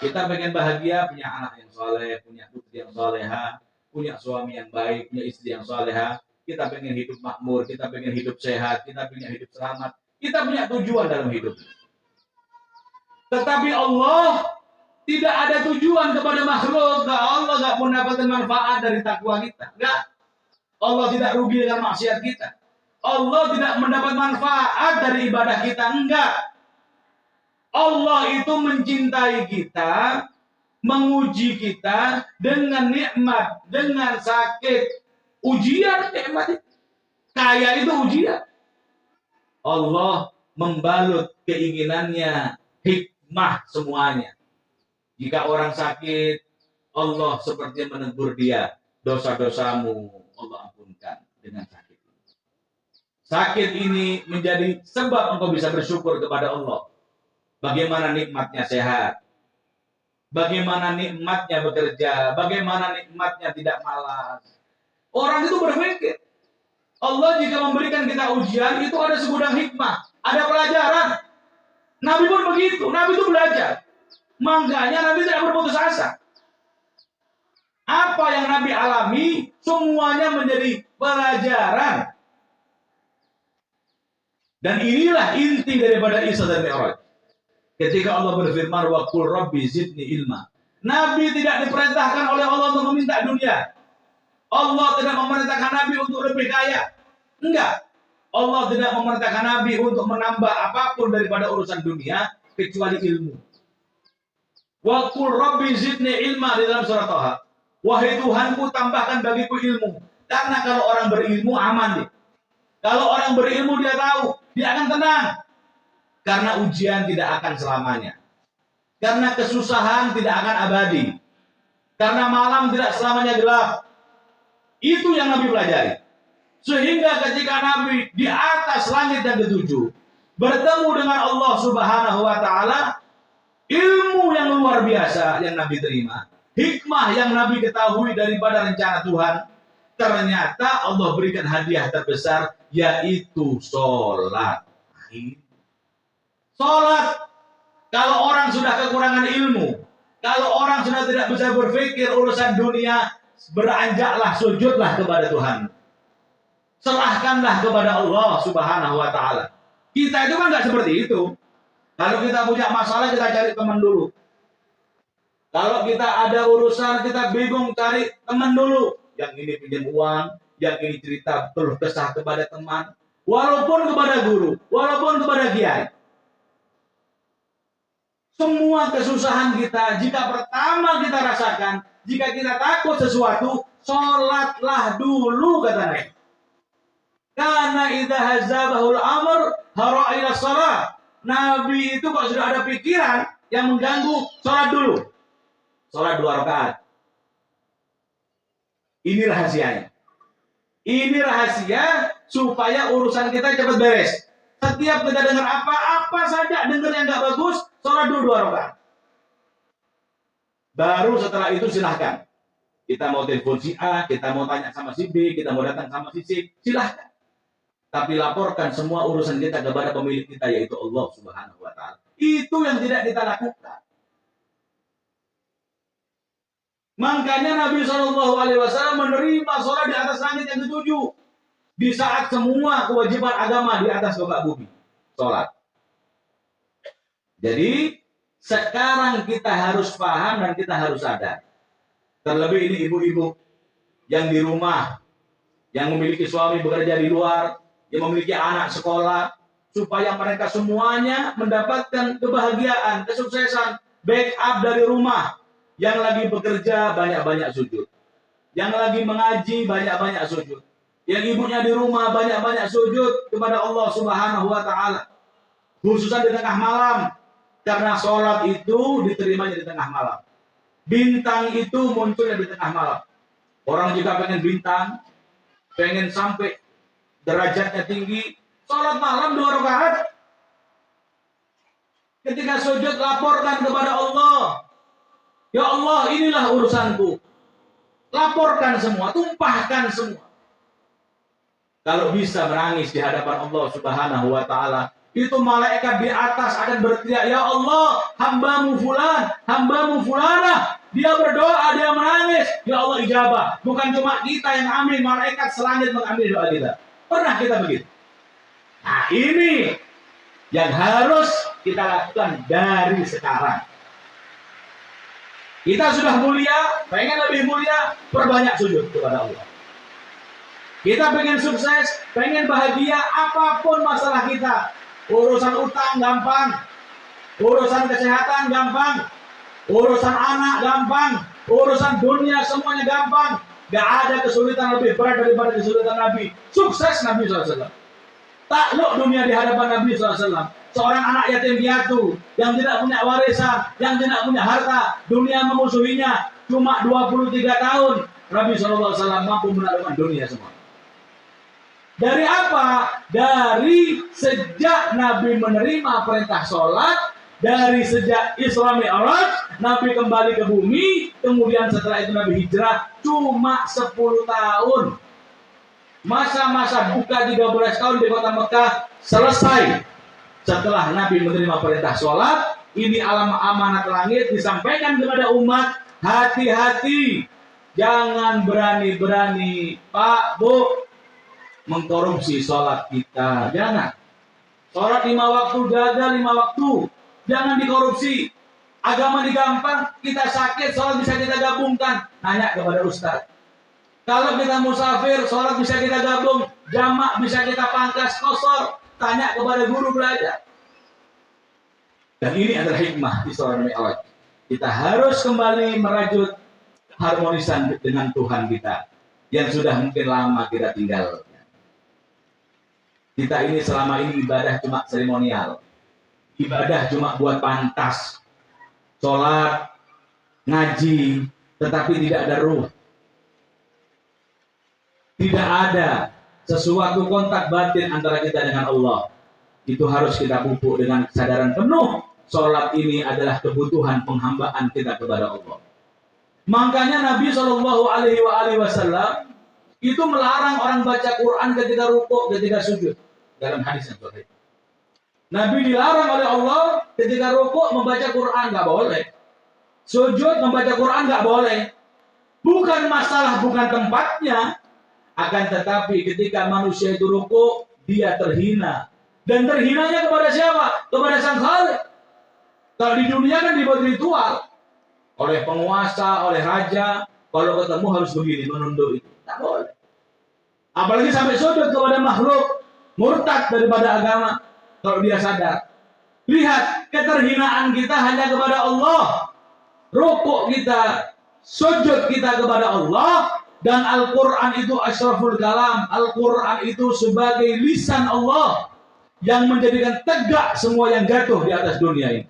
Kita pengen bahagia, punya anak yang soleh, punya putri yang soleha, punya suami yang baik, punya istri yang soleha. Kita pengen hidup makmur, kita pengen hidup sehat, kita pengen hidup selamat. Kita punya tujuan dalam hidup. Tetapi Allah tidak ada tujuan kepada makhluk. Allah nggak mendapatkan manfaat dari takwa kita. Nggak. Allah tidak rugi dengan maksiat kita. Allah tidak mendapat manfaat dari ibadah kita. Enggak. Allah itu mencintai kita, menguji kita dengan nikmat, dengan sakit. Ujian nikmat. Kaya itu ujian. Allah membalut keinginannya, hikmah semuanya. Jika orang sakit, Allah seperti menegur dia, dosa-dosamu Allah ampunkan dengan sakit. Sakit ini menjadi sebab engkau bisa bersyukur kepada Allah. Bagaimana nikmatnya sehat, bagaimana nikmatnya bekerja, bagaimana nikmatnya tidak malas. Orang itu berpikir, Allah jika memberikan kita ujian, itu ada segudang hikmah, ada pelajaran. Nabi pun begitu, Nabi itu belajar. Makanya Nabi tidak berputus asa. Apa yang Nabi alami, semuanya menjadi pelajaran. Dan inilah inti daripada Isra dan Mi'raj. Ketika Allah berfirman, wa qul rabbi zidni ilma. Nabi tidak diperintahkan oleh Allah untuk meminta dunia. Allah tidak memerintahkan Nabi untuk lebih kaya. Enggak. Allah tidak memerintahkan Nabi untuk menambah apapun daripada urusan dunia kecuali ilmu. Wa qul rabbi zidni ilma di dalam surat Thaha. Wahai Tuhanku, tambahkan bagiku ilmu. Karena kalau orang berilmu aman dia. Kalau orang berilmu dia tahu, dia akan tenang. Karena ujian tidak akan selamanya. Karena kesusahan tidak akan abadi. Karena malam tidak selamanya gelap. Itu yang Nabi pelajari. Sehingga ketika Nabi di atas langit yang ketujuh bertemu dengan Allah Subhanahu wa Ta'ala, ilmu yang luar biasa yang Nabi terima, hikmah yang Nabi ketahui daripada rencana Tuhan, ternyata Allah berikan hadiah terbesar, yaitu sholat. Sholat. Kalau orang sudah kekurangan ilmu, kalau orang sudah tidak bisa berpikir urusan dunia, beranjaklah, sujudlah kepada Tuhan. Serahkanlah kepada Allah Subhanahu wa Ta'ala. Kita itu kan nggak seperti itu. Kalau kita punya masalah, kita cari teman dulu. Kalau kita ada urusan, kita bingung, cari teman dulu. Yang ini pinjam uang, yang ini cerita keluh kesah kepada teman, walaupun kepada guru, walaupun kepada kiai. Semua kesusahan kita, jika pertama kita rasakan, jika kita takut sesuatu, sholatlah dulu, kata Nabi. Karena idza hazabahul amr hara ila shalah. Nabi itu kalau sudah ada pikiran yang mengganggu, sholat dulu. Sholat 2 rakaat. Ini rahasianya. Ini rahasia supaya urusan kita cepat beres. Setiap kita dengar apa saja, dengar yang nggak bagus, sholat dulu 2 rakaat. Baru setelah itu silahkan. Kita mau telepon si A, kita mau tanya sama si B, kita mau datang sama si C, silahkan. Tapi laporkan semua urusan kita kepada pemilik kita, yaitu Allah Subhanahu wa Ta'ala. Itu yang tidak kita lakukan. Makanya Nabi SAW menerima sholat di atas langit yang ketujuh. Di saat semua kewajiban agama di atas muka bumi. Sholat. Jadi sekarang kita harus paham dan kita harus sadar. Terlebih ini ibu-ibu yang di rumah, yang memiliki suami bekerja di luar, yang memiliki anak sekolah, supaya mereka semuanya mendapatkan kebahagiaan, kesuksesan, backup dari rumah. Yang lagi bekerja banyak-banyak sujud. Yang lagi mengaji banyak-banyak sujud. Yang ibunya di rumah banyak-banyak sujud kepada Allah Subhanahu wa Ta'ala. Khususnya di tengah malam. Karena sholat itu diterimanya di tengah malam. Bintang itu munculnya di tengah malam. Orang jika pengen bintang, pengen sampai derajatnya tinggi, sholat malam 2 rakaat. Ketika sujud, laporkan kepada Allah. Ya Allah, inilah urusanku. Laporkan semua, tumpahkan semua. Kalau bisa menangis di hadapan Allah Subhanahu wa Ta'ala, itu malaikat di atas akan berteriak, ya Allah, hambamu fulan, hambamu fulanah. Dia berdoa, dia menangis. Ya Allah, ijabah. Bukan cuma kita yang amin, malaikat selangit mengambil doa kita. Pernah kita begitu? Nah, ini yang harus kita lakukan dari sekarang. Kita sudah mulia, pengen lebih mulia, perbanyak sujud kepada Allah. Kita pengen sukses, pengen bahagia, apapun masalah kita. Urusan utang gampang, urusan kesehatan gampang, urusan anak gampang, urusan dunia semuanya gampang. Gak ada kesulitan lebih berat daripada kesulitan Nabi. Sukses Nabi SAW. Takluk dunia di hadapan Nabi SAW. Seorang anak yatim piatu yang tidak punya warisan, yang tidak punya harta, dunia memusuhinya. Cuma 23 tahun Nabi SAW mampu menaklukkan dunia semua. Dari apa? Dari sejak Nabi menerima perintah sholat, dari sejak Isra Mi'raj, Nabi kembali ke bumi, kemudian setelah itu Nabi hijrah cuma 10 tahun. Masa-masa buka 13 tahun di kota Mekah selesai. Setelah Nabi menerima perintah sholat, ini amanat langit disampaikan kepada umat, hati-hati Jangan berani-berani, Pak, Bu, mengkorupsi sholat kita. Jangan. Sholat 5 waktu, jaga 5 waktu. Jangan dikorupsi. Agama digampang, kita sakit, sholat bisa kita gabungkan. Nanya kepada ustaz. Kalau kita musafir, sholat bisa kita gabung. Jamak bisa kita pangkas, kosor. Tanya kepada guru belajar. Dan ini adalah hikmah Isra dan Mi'raj. Kita harus kembali merajut harmonisan dengan Tuhan kita yang sudah mungkin lama kita tinggal. Kita ini selama ini ibadah cuma seremonial, ibadah cuma buat pantas, sholat, ngaji, tetapi tidak ada ruh, tidak ada sesuatu kontak batin antara kita dengan Allah. Itu harus kita pupuk dengan kesadaran penuh. Sholat ini adalah kebutuhan penghambaan kita kepada Allah. Makanya Nabi Shallallahu Alaihi Wasallam itu melarang orang baca Quran ketika rukuk, ketika sujud. Dalam hadis yang sahih, Nabi dilarang oleh Allah ketika rukuk membaca Quran, nggak boleh. Sujud membaca Quran nggak boleh. Bukan masalah, bukan tempatnya, akan tetapi ketika manusia itu rukuk, dia terhina. Dan terhinanya kepada siapa? Kepada Sang Khalik. Kalau di dunia kan dibuat ritual oleh penguasa, oleh raja. Kalau ketemu harus begini, menunduk itu. Tak boleh. Apalagi sampai sujud kepada makhluk, murtad daripada agama. Kalau dia sadar. Lihat, keterhinaan kita hanya kepada Allah. Rukuk kita, sujud kita kepada Allah. Dan Al-Quran itu asyraful kalam. Al-Quran itu sebagai lisan Allah yang menjadikan tegak semua yang jatuh di atas dunia ini.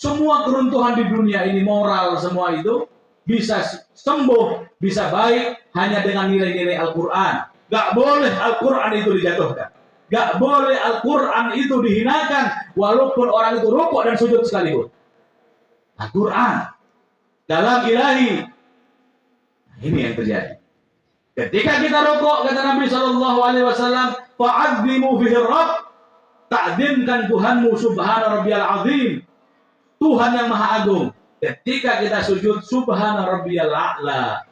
Semua keruntuhan di dunia ini, moral semua itu bisa sembuh, bisa baik hanya dengan nilai-nilai Al-Quran. Gak boleh Al-Quran itu dijatuhkan. Gak boleh Al-Quran itu dihinakan walaupun orang itu rukuk dan sujud sekalipun. Al-Quran dalam ilahi. Ini yang terjadi. Ketika kita rukuk, kata Nabi Shallallahu Alaihi Wasallam, fa'adzimu fihi Rabb, ta'zimkan Tuhanmu subhana rabbiyal azim. Tuhan yang maha agung. Ketika kita sujud, subhana rabbiyal a'la.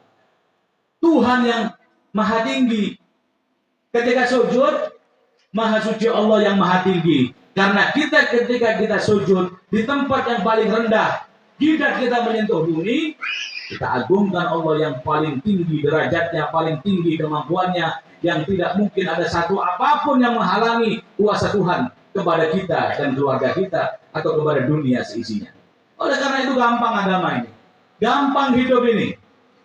Tuhan yang maha tinggi. Ketika sujud, maha suci Allah yang maha tinggi. Karena kita ketika kita sujud di tempat yang paling rendah, jidat kita menyentuh bumi, kita agungkan Allah yang paling tinggi derajatnya, paling tinggi kemampuannya, yang tidak mungkin ada satu apapun yang menghalangi kuasa Tuhan kepada kita dan keluarga kita atau kepada dunia seisinya. Oleh karena itu gampang agama ini, gampang hidup ini.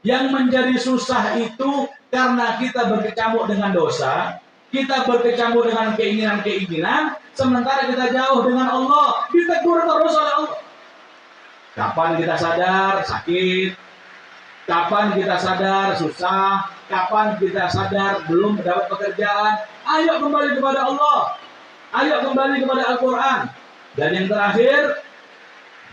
Yang menjadi susah itu karena kita berkecamuk dengan dosa, kita berkecamuk dengan keinginan-keinginan, sementara kita jauh dengan Allah, ditegur terus oleh Allah. Kapan kita sadar sakit? Kapan kita sadar susah? Kapan kita sadar belum dapat pekerjaan? Ayo kembali kepada Allah. Ayo kembali kepada Al-Quran. Dan yang terakhir,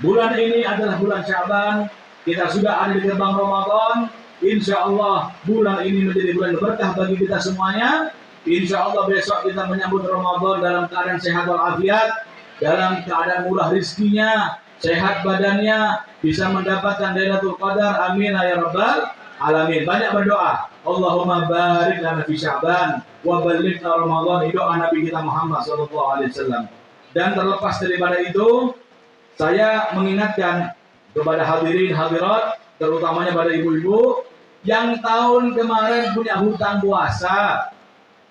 bulan ini adalah bulan Sya'ban. Kita sudah ada di gerbang Ramadan. Insya Allah bulan ini menjadi bulan berkah bagi kita semuanya. Insya Allah besok kita menyambut Ramadan dalam keadaan sehat walafiat, dalam keadaan murah rizkinya, sehat badannya, bisa mendapatkan Lailatul Qadar. Amin ya rabbal alamin. Banyak berdoa. Allahumma barik lana fi Sya'ban wa ballighna Ramadan. Doa Nabi kita Muhammad sallallahu alaihi wasallam. Dan terlepas daripada itu, saya mengingatkan kepada hadirin hadirat, terutamanya pada ibu-ibu yang tahun kemarin punya hutang puasa.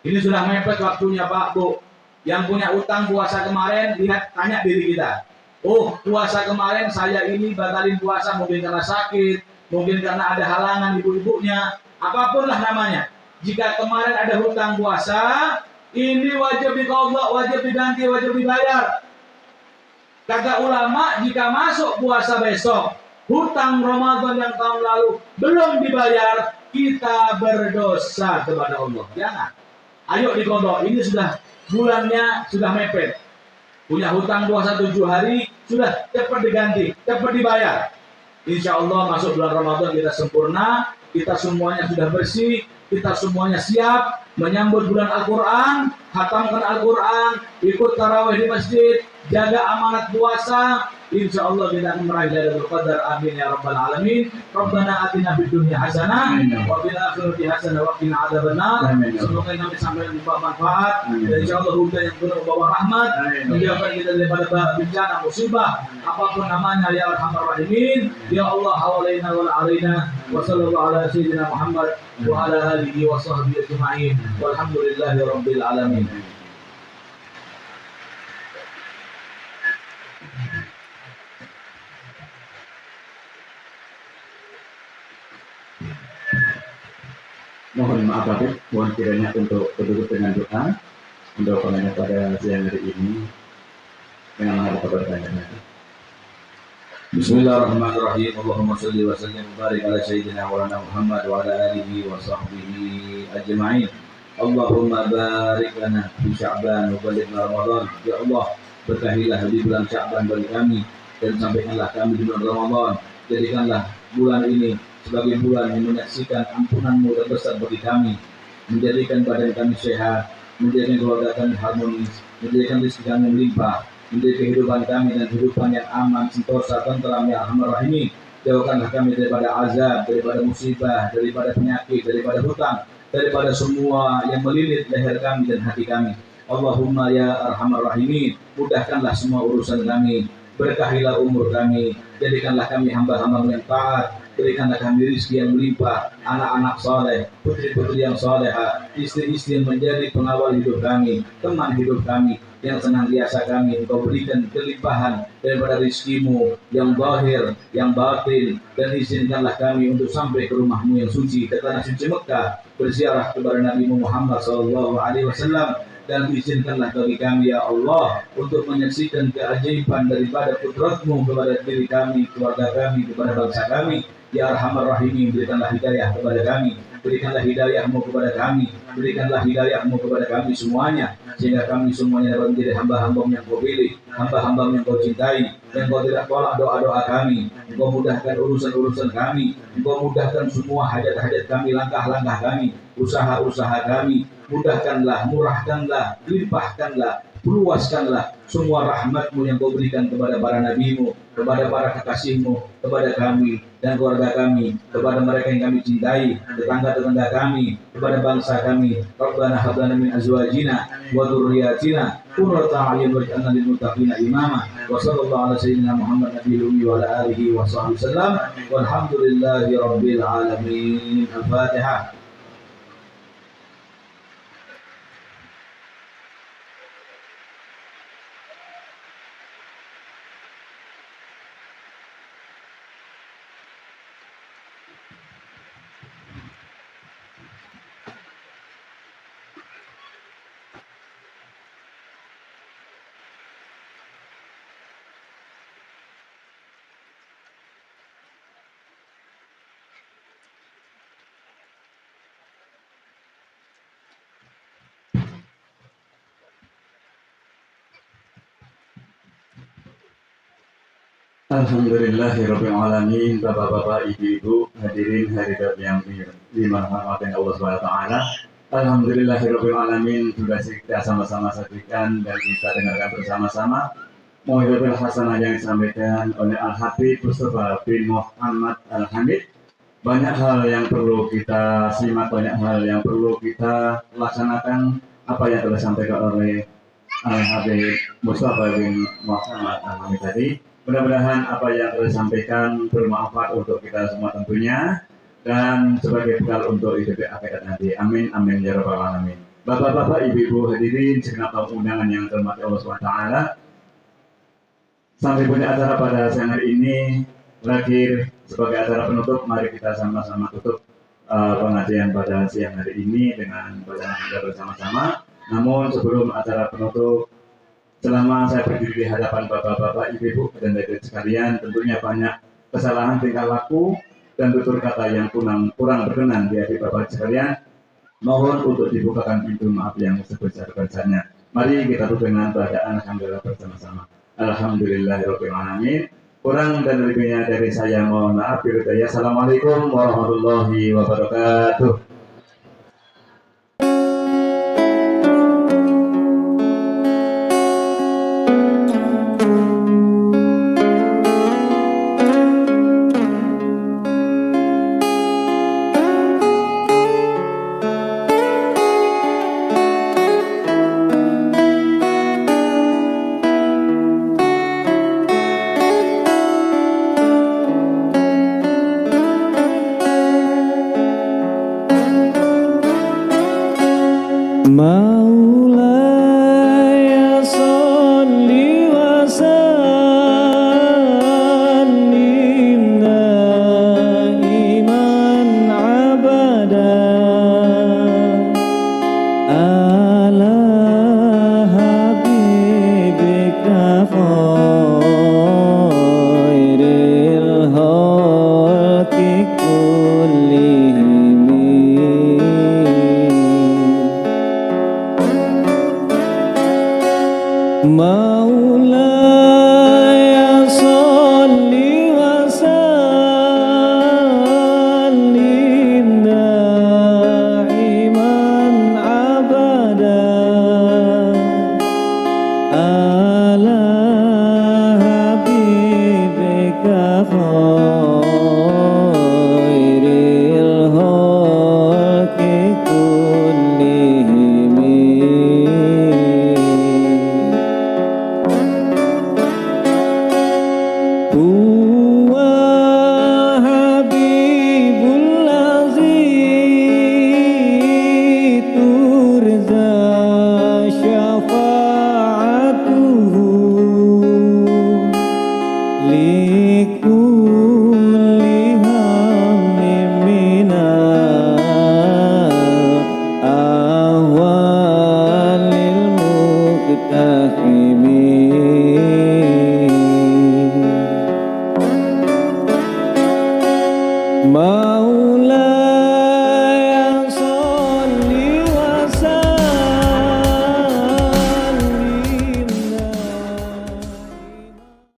Ini sudah mepet waktunya Pak Bu. Yang punya hutang puasa kemarin, lihat, tanya diri kita. Oh, puasa kemarin saya ini batalin puasa mungkin karena sakit, mungkin karena ada halangan ibu-ibunya, apapun lah namanya. Jika kemarin ada hutang puasa, ini wajib diqadha, wajib diganti, wajib dibayar. Kata ulama, jika masuk puasa besok, hutang Ramadan yang tahun lalu belum dibayar, kita berdosa kepada Allah. Jangan. Ayo diqadha. Ini sudah bulannya sudah mepet. Punya hutang puasa 7 hari, sudah cepat diganti, cepat dibayar. Insya Allah masuk bulan Ramadan kita sempurna, kita semuanya sudah bersih, kita semuanya siap menyambut bulan Al-Quran, hatamkan Al-Quran, ikut tarawih di masjid, jaga amanat puasa, insyaallah kita akan meraih Lailatul Qadar. Amin ya rabbal alamin. Rabbana atina fid dunya hasanah wa fil akhirati hasanah wa qina adzabannar. Semoga kami sampai membawa manfaat dan insyaallah hujan yang penuh membawa rahmat, menjauhkan kita daripada bencana musibah apapun namanya ya arhamar rahimin. Ya Allah hawalaina wa alaina wa sallallahu ala sayyidina Muhammad wa ala alihi wa sahbihi ajma'in. Walhamdulillahi rabbil alamin. Mohon maaf Habib, mohon kiranya untuk berduduk dengan doa untuk penanya pada siang hari ini dengan menghadap pertanyaan. Bismillahirrahmanirrahim. Allahumma shalli wa sallim wa barik ala sayyidina Muhammad wa ala alihi wa sahbihi ajma'in. Allahumma barik lana fi Sya'ban wa balighna Ramadan. Ya Allah, berkahilah di bulan Sya'ban bagi kami dan sampaikanlah kami di bulan Ramadan. Jadikanlah bulan ini sebagai bulan yang menyaksikan ampunan-Mu dan besar bagi kami, menjadikan badan kami sehat, menjadikan keluarga kami harmonis, menjadikan rezeki kami melimpah, menjadikan kehidupan kami dan kehidupan yang aman, sentosa, tentram ya arhamar rahimin. Jauhkanlah kami daripada azab, daripada musibah, daripada penyakit, daripada hutang, daripada semua yang melilit leher kami dan hati kami. Allahumma ya arhamar rahimin, mudahkanlah semua urusan kami, berkahilah umur kami, jadikanlah kami hamba-hamba yang taat, berikanlah kami rezeki yang melimpah, anak-anak soleh, putri-putri yang soleha, istri-istri yang menjadi pengawal hidup kami, teman hidup kami, yang senantiasa kami Engkau berikan kelimpahan daripada rezeki-Mu yang zahir, yang batin, dan izinkanlah kami untuk sampai ke rumah-Mu yang suci, ke tanah suci Mekah, berziarah kepada Nabi Muhammad SAW, dan izinkanlah bagi kami ya Allah untuk menyaksikan keajaiban daripada kudrat-Mu kepada diri kami, keluarga kami, kepada bangsa kami. Ya Arhamar Rahimin, berikanlah hidayah kepada kami, berikanlah hidayah-Mu kepada kami, berikanlah hidayah-Mu kepada kami semuanya, sehingga kami semuanya dapat menjadi hamba-hamba yang Kau pilih, hamba-hamba yang Kau cintai, yang Kau tidak tolak doa-doa kami, Engkau mudahkan urusan-urusan kami, Engkau mudahkan semua hajat-hajat kami, langkah-langkah kami, usaha-usaha kami, mudahkanlah, murahkanlah, limpahkanlah, luaskanlah semua rahmat-Mu yang Kau berikan kepada para nabi-Mu, kepada para kekasih-Mu, kepada kami dan keluarga kami, kepada mereka yang kami cintai, tetangga-tetangga kami, kepada bangsa kami. Rabbana hab lana min azwajina wa dhurriyyatina qurrata a'yun waj'alna lil muttaqina imama. Wa sallallahu ala sayyidina Muhammad nabiyil ummi wa ala alihi wa sahbihi wasallam. Walhamdulillahi rabbil alamin. Al-Fatihah. Alhamdulillahirabbil alamin. Bapak-bapak, ibu-ibu, hadirin hadirat yang dirahmati Allah Subhanahu wa taala. Alhamdulillahirabbil alamin, sudah kita sama-sama saksikan dan kita dengarkan bersama-sama mau'izatul hasanah yang disampaikan oleh Al-Habib Mustafa bin Muhammad Al-Hamid. Banyak hal yang perlu kita simak, banyak hal yang perlu kita laksanakan apa yang telah disampaikan oleh Al-Habib Mustafa bin Muhammad Al-Hamid tadi. Mudah-mudahan apa yang telah disampaikan bermanfaat untuk kita semua tentunya dan sebagai bekal untuk hidup akhirat nanti. Amin amin ya rabbal alamin. Bapak-bapak, ibu-ibu hadirin segenap tamu undangan yang terhormat Allah Subhanahu wa taala. Sampai punya acara pada siang hari ini berakhir sebagai acara penutup. Mari kita sama-sama tutup pengajian pada siang hari ini dengan bacaan kita bersama-sama. Namun sebelum acara penutup, selama saya berdiri di hadapan bapak-bapak, ibu-ibu dan hadirin sekalian, tentunya banyak kesalahan tingkah laku dan tutur kata yang kurang berkenan di hati bapak sekalian. Mohon untuk dibukakan pintu maaf yang sebesar-besarnya. Mari kita tutup dengan bacaan alhamdulillah bersama-sama. Alhamdulillahirabbil alamin. Kurang dan lebihnya dari saya mohon maaf. Assalamualaikum warahmatullahi wabarakatuh.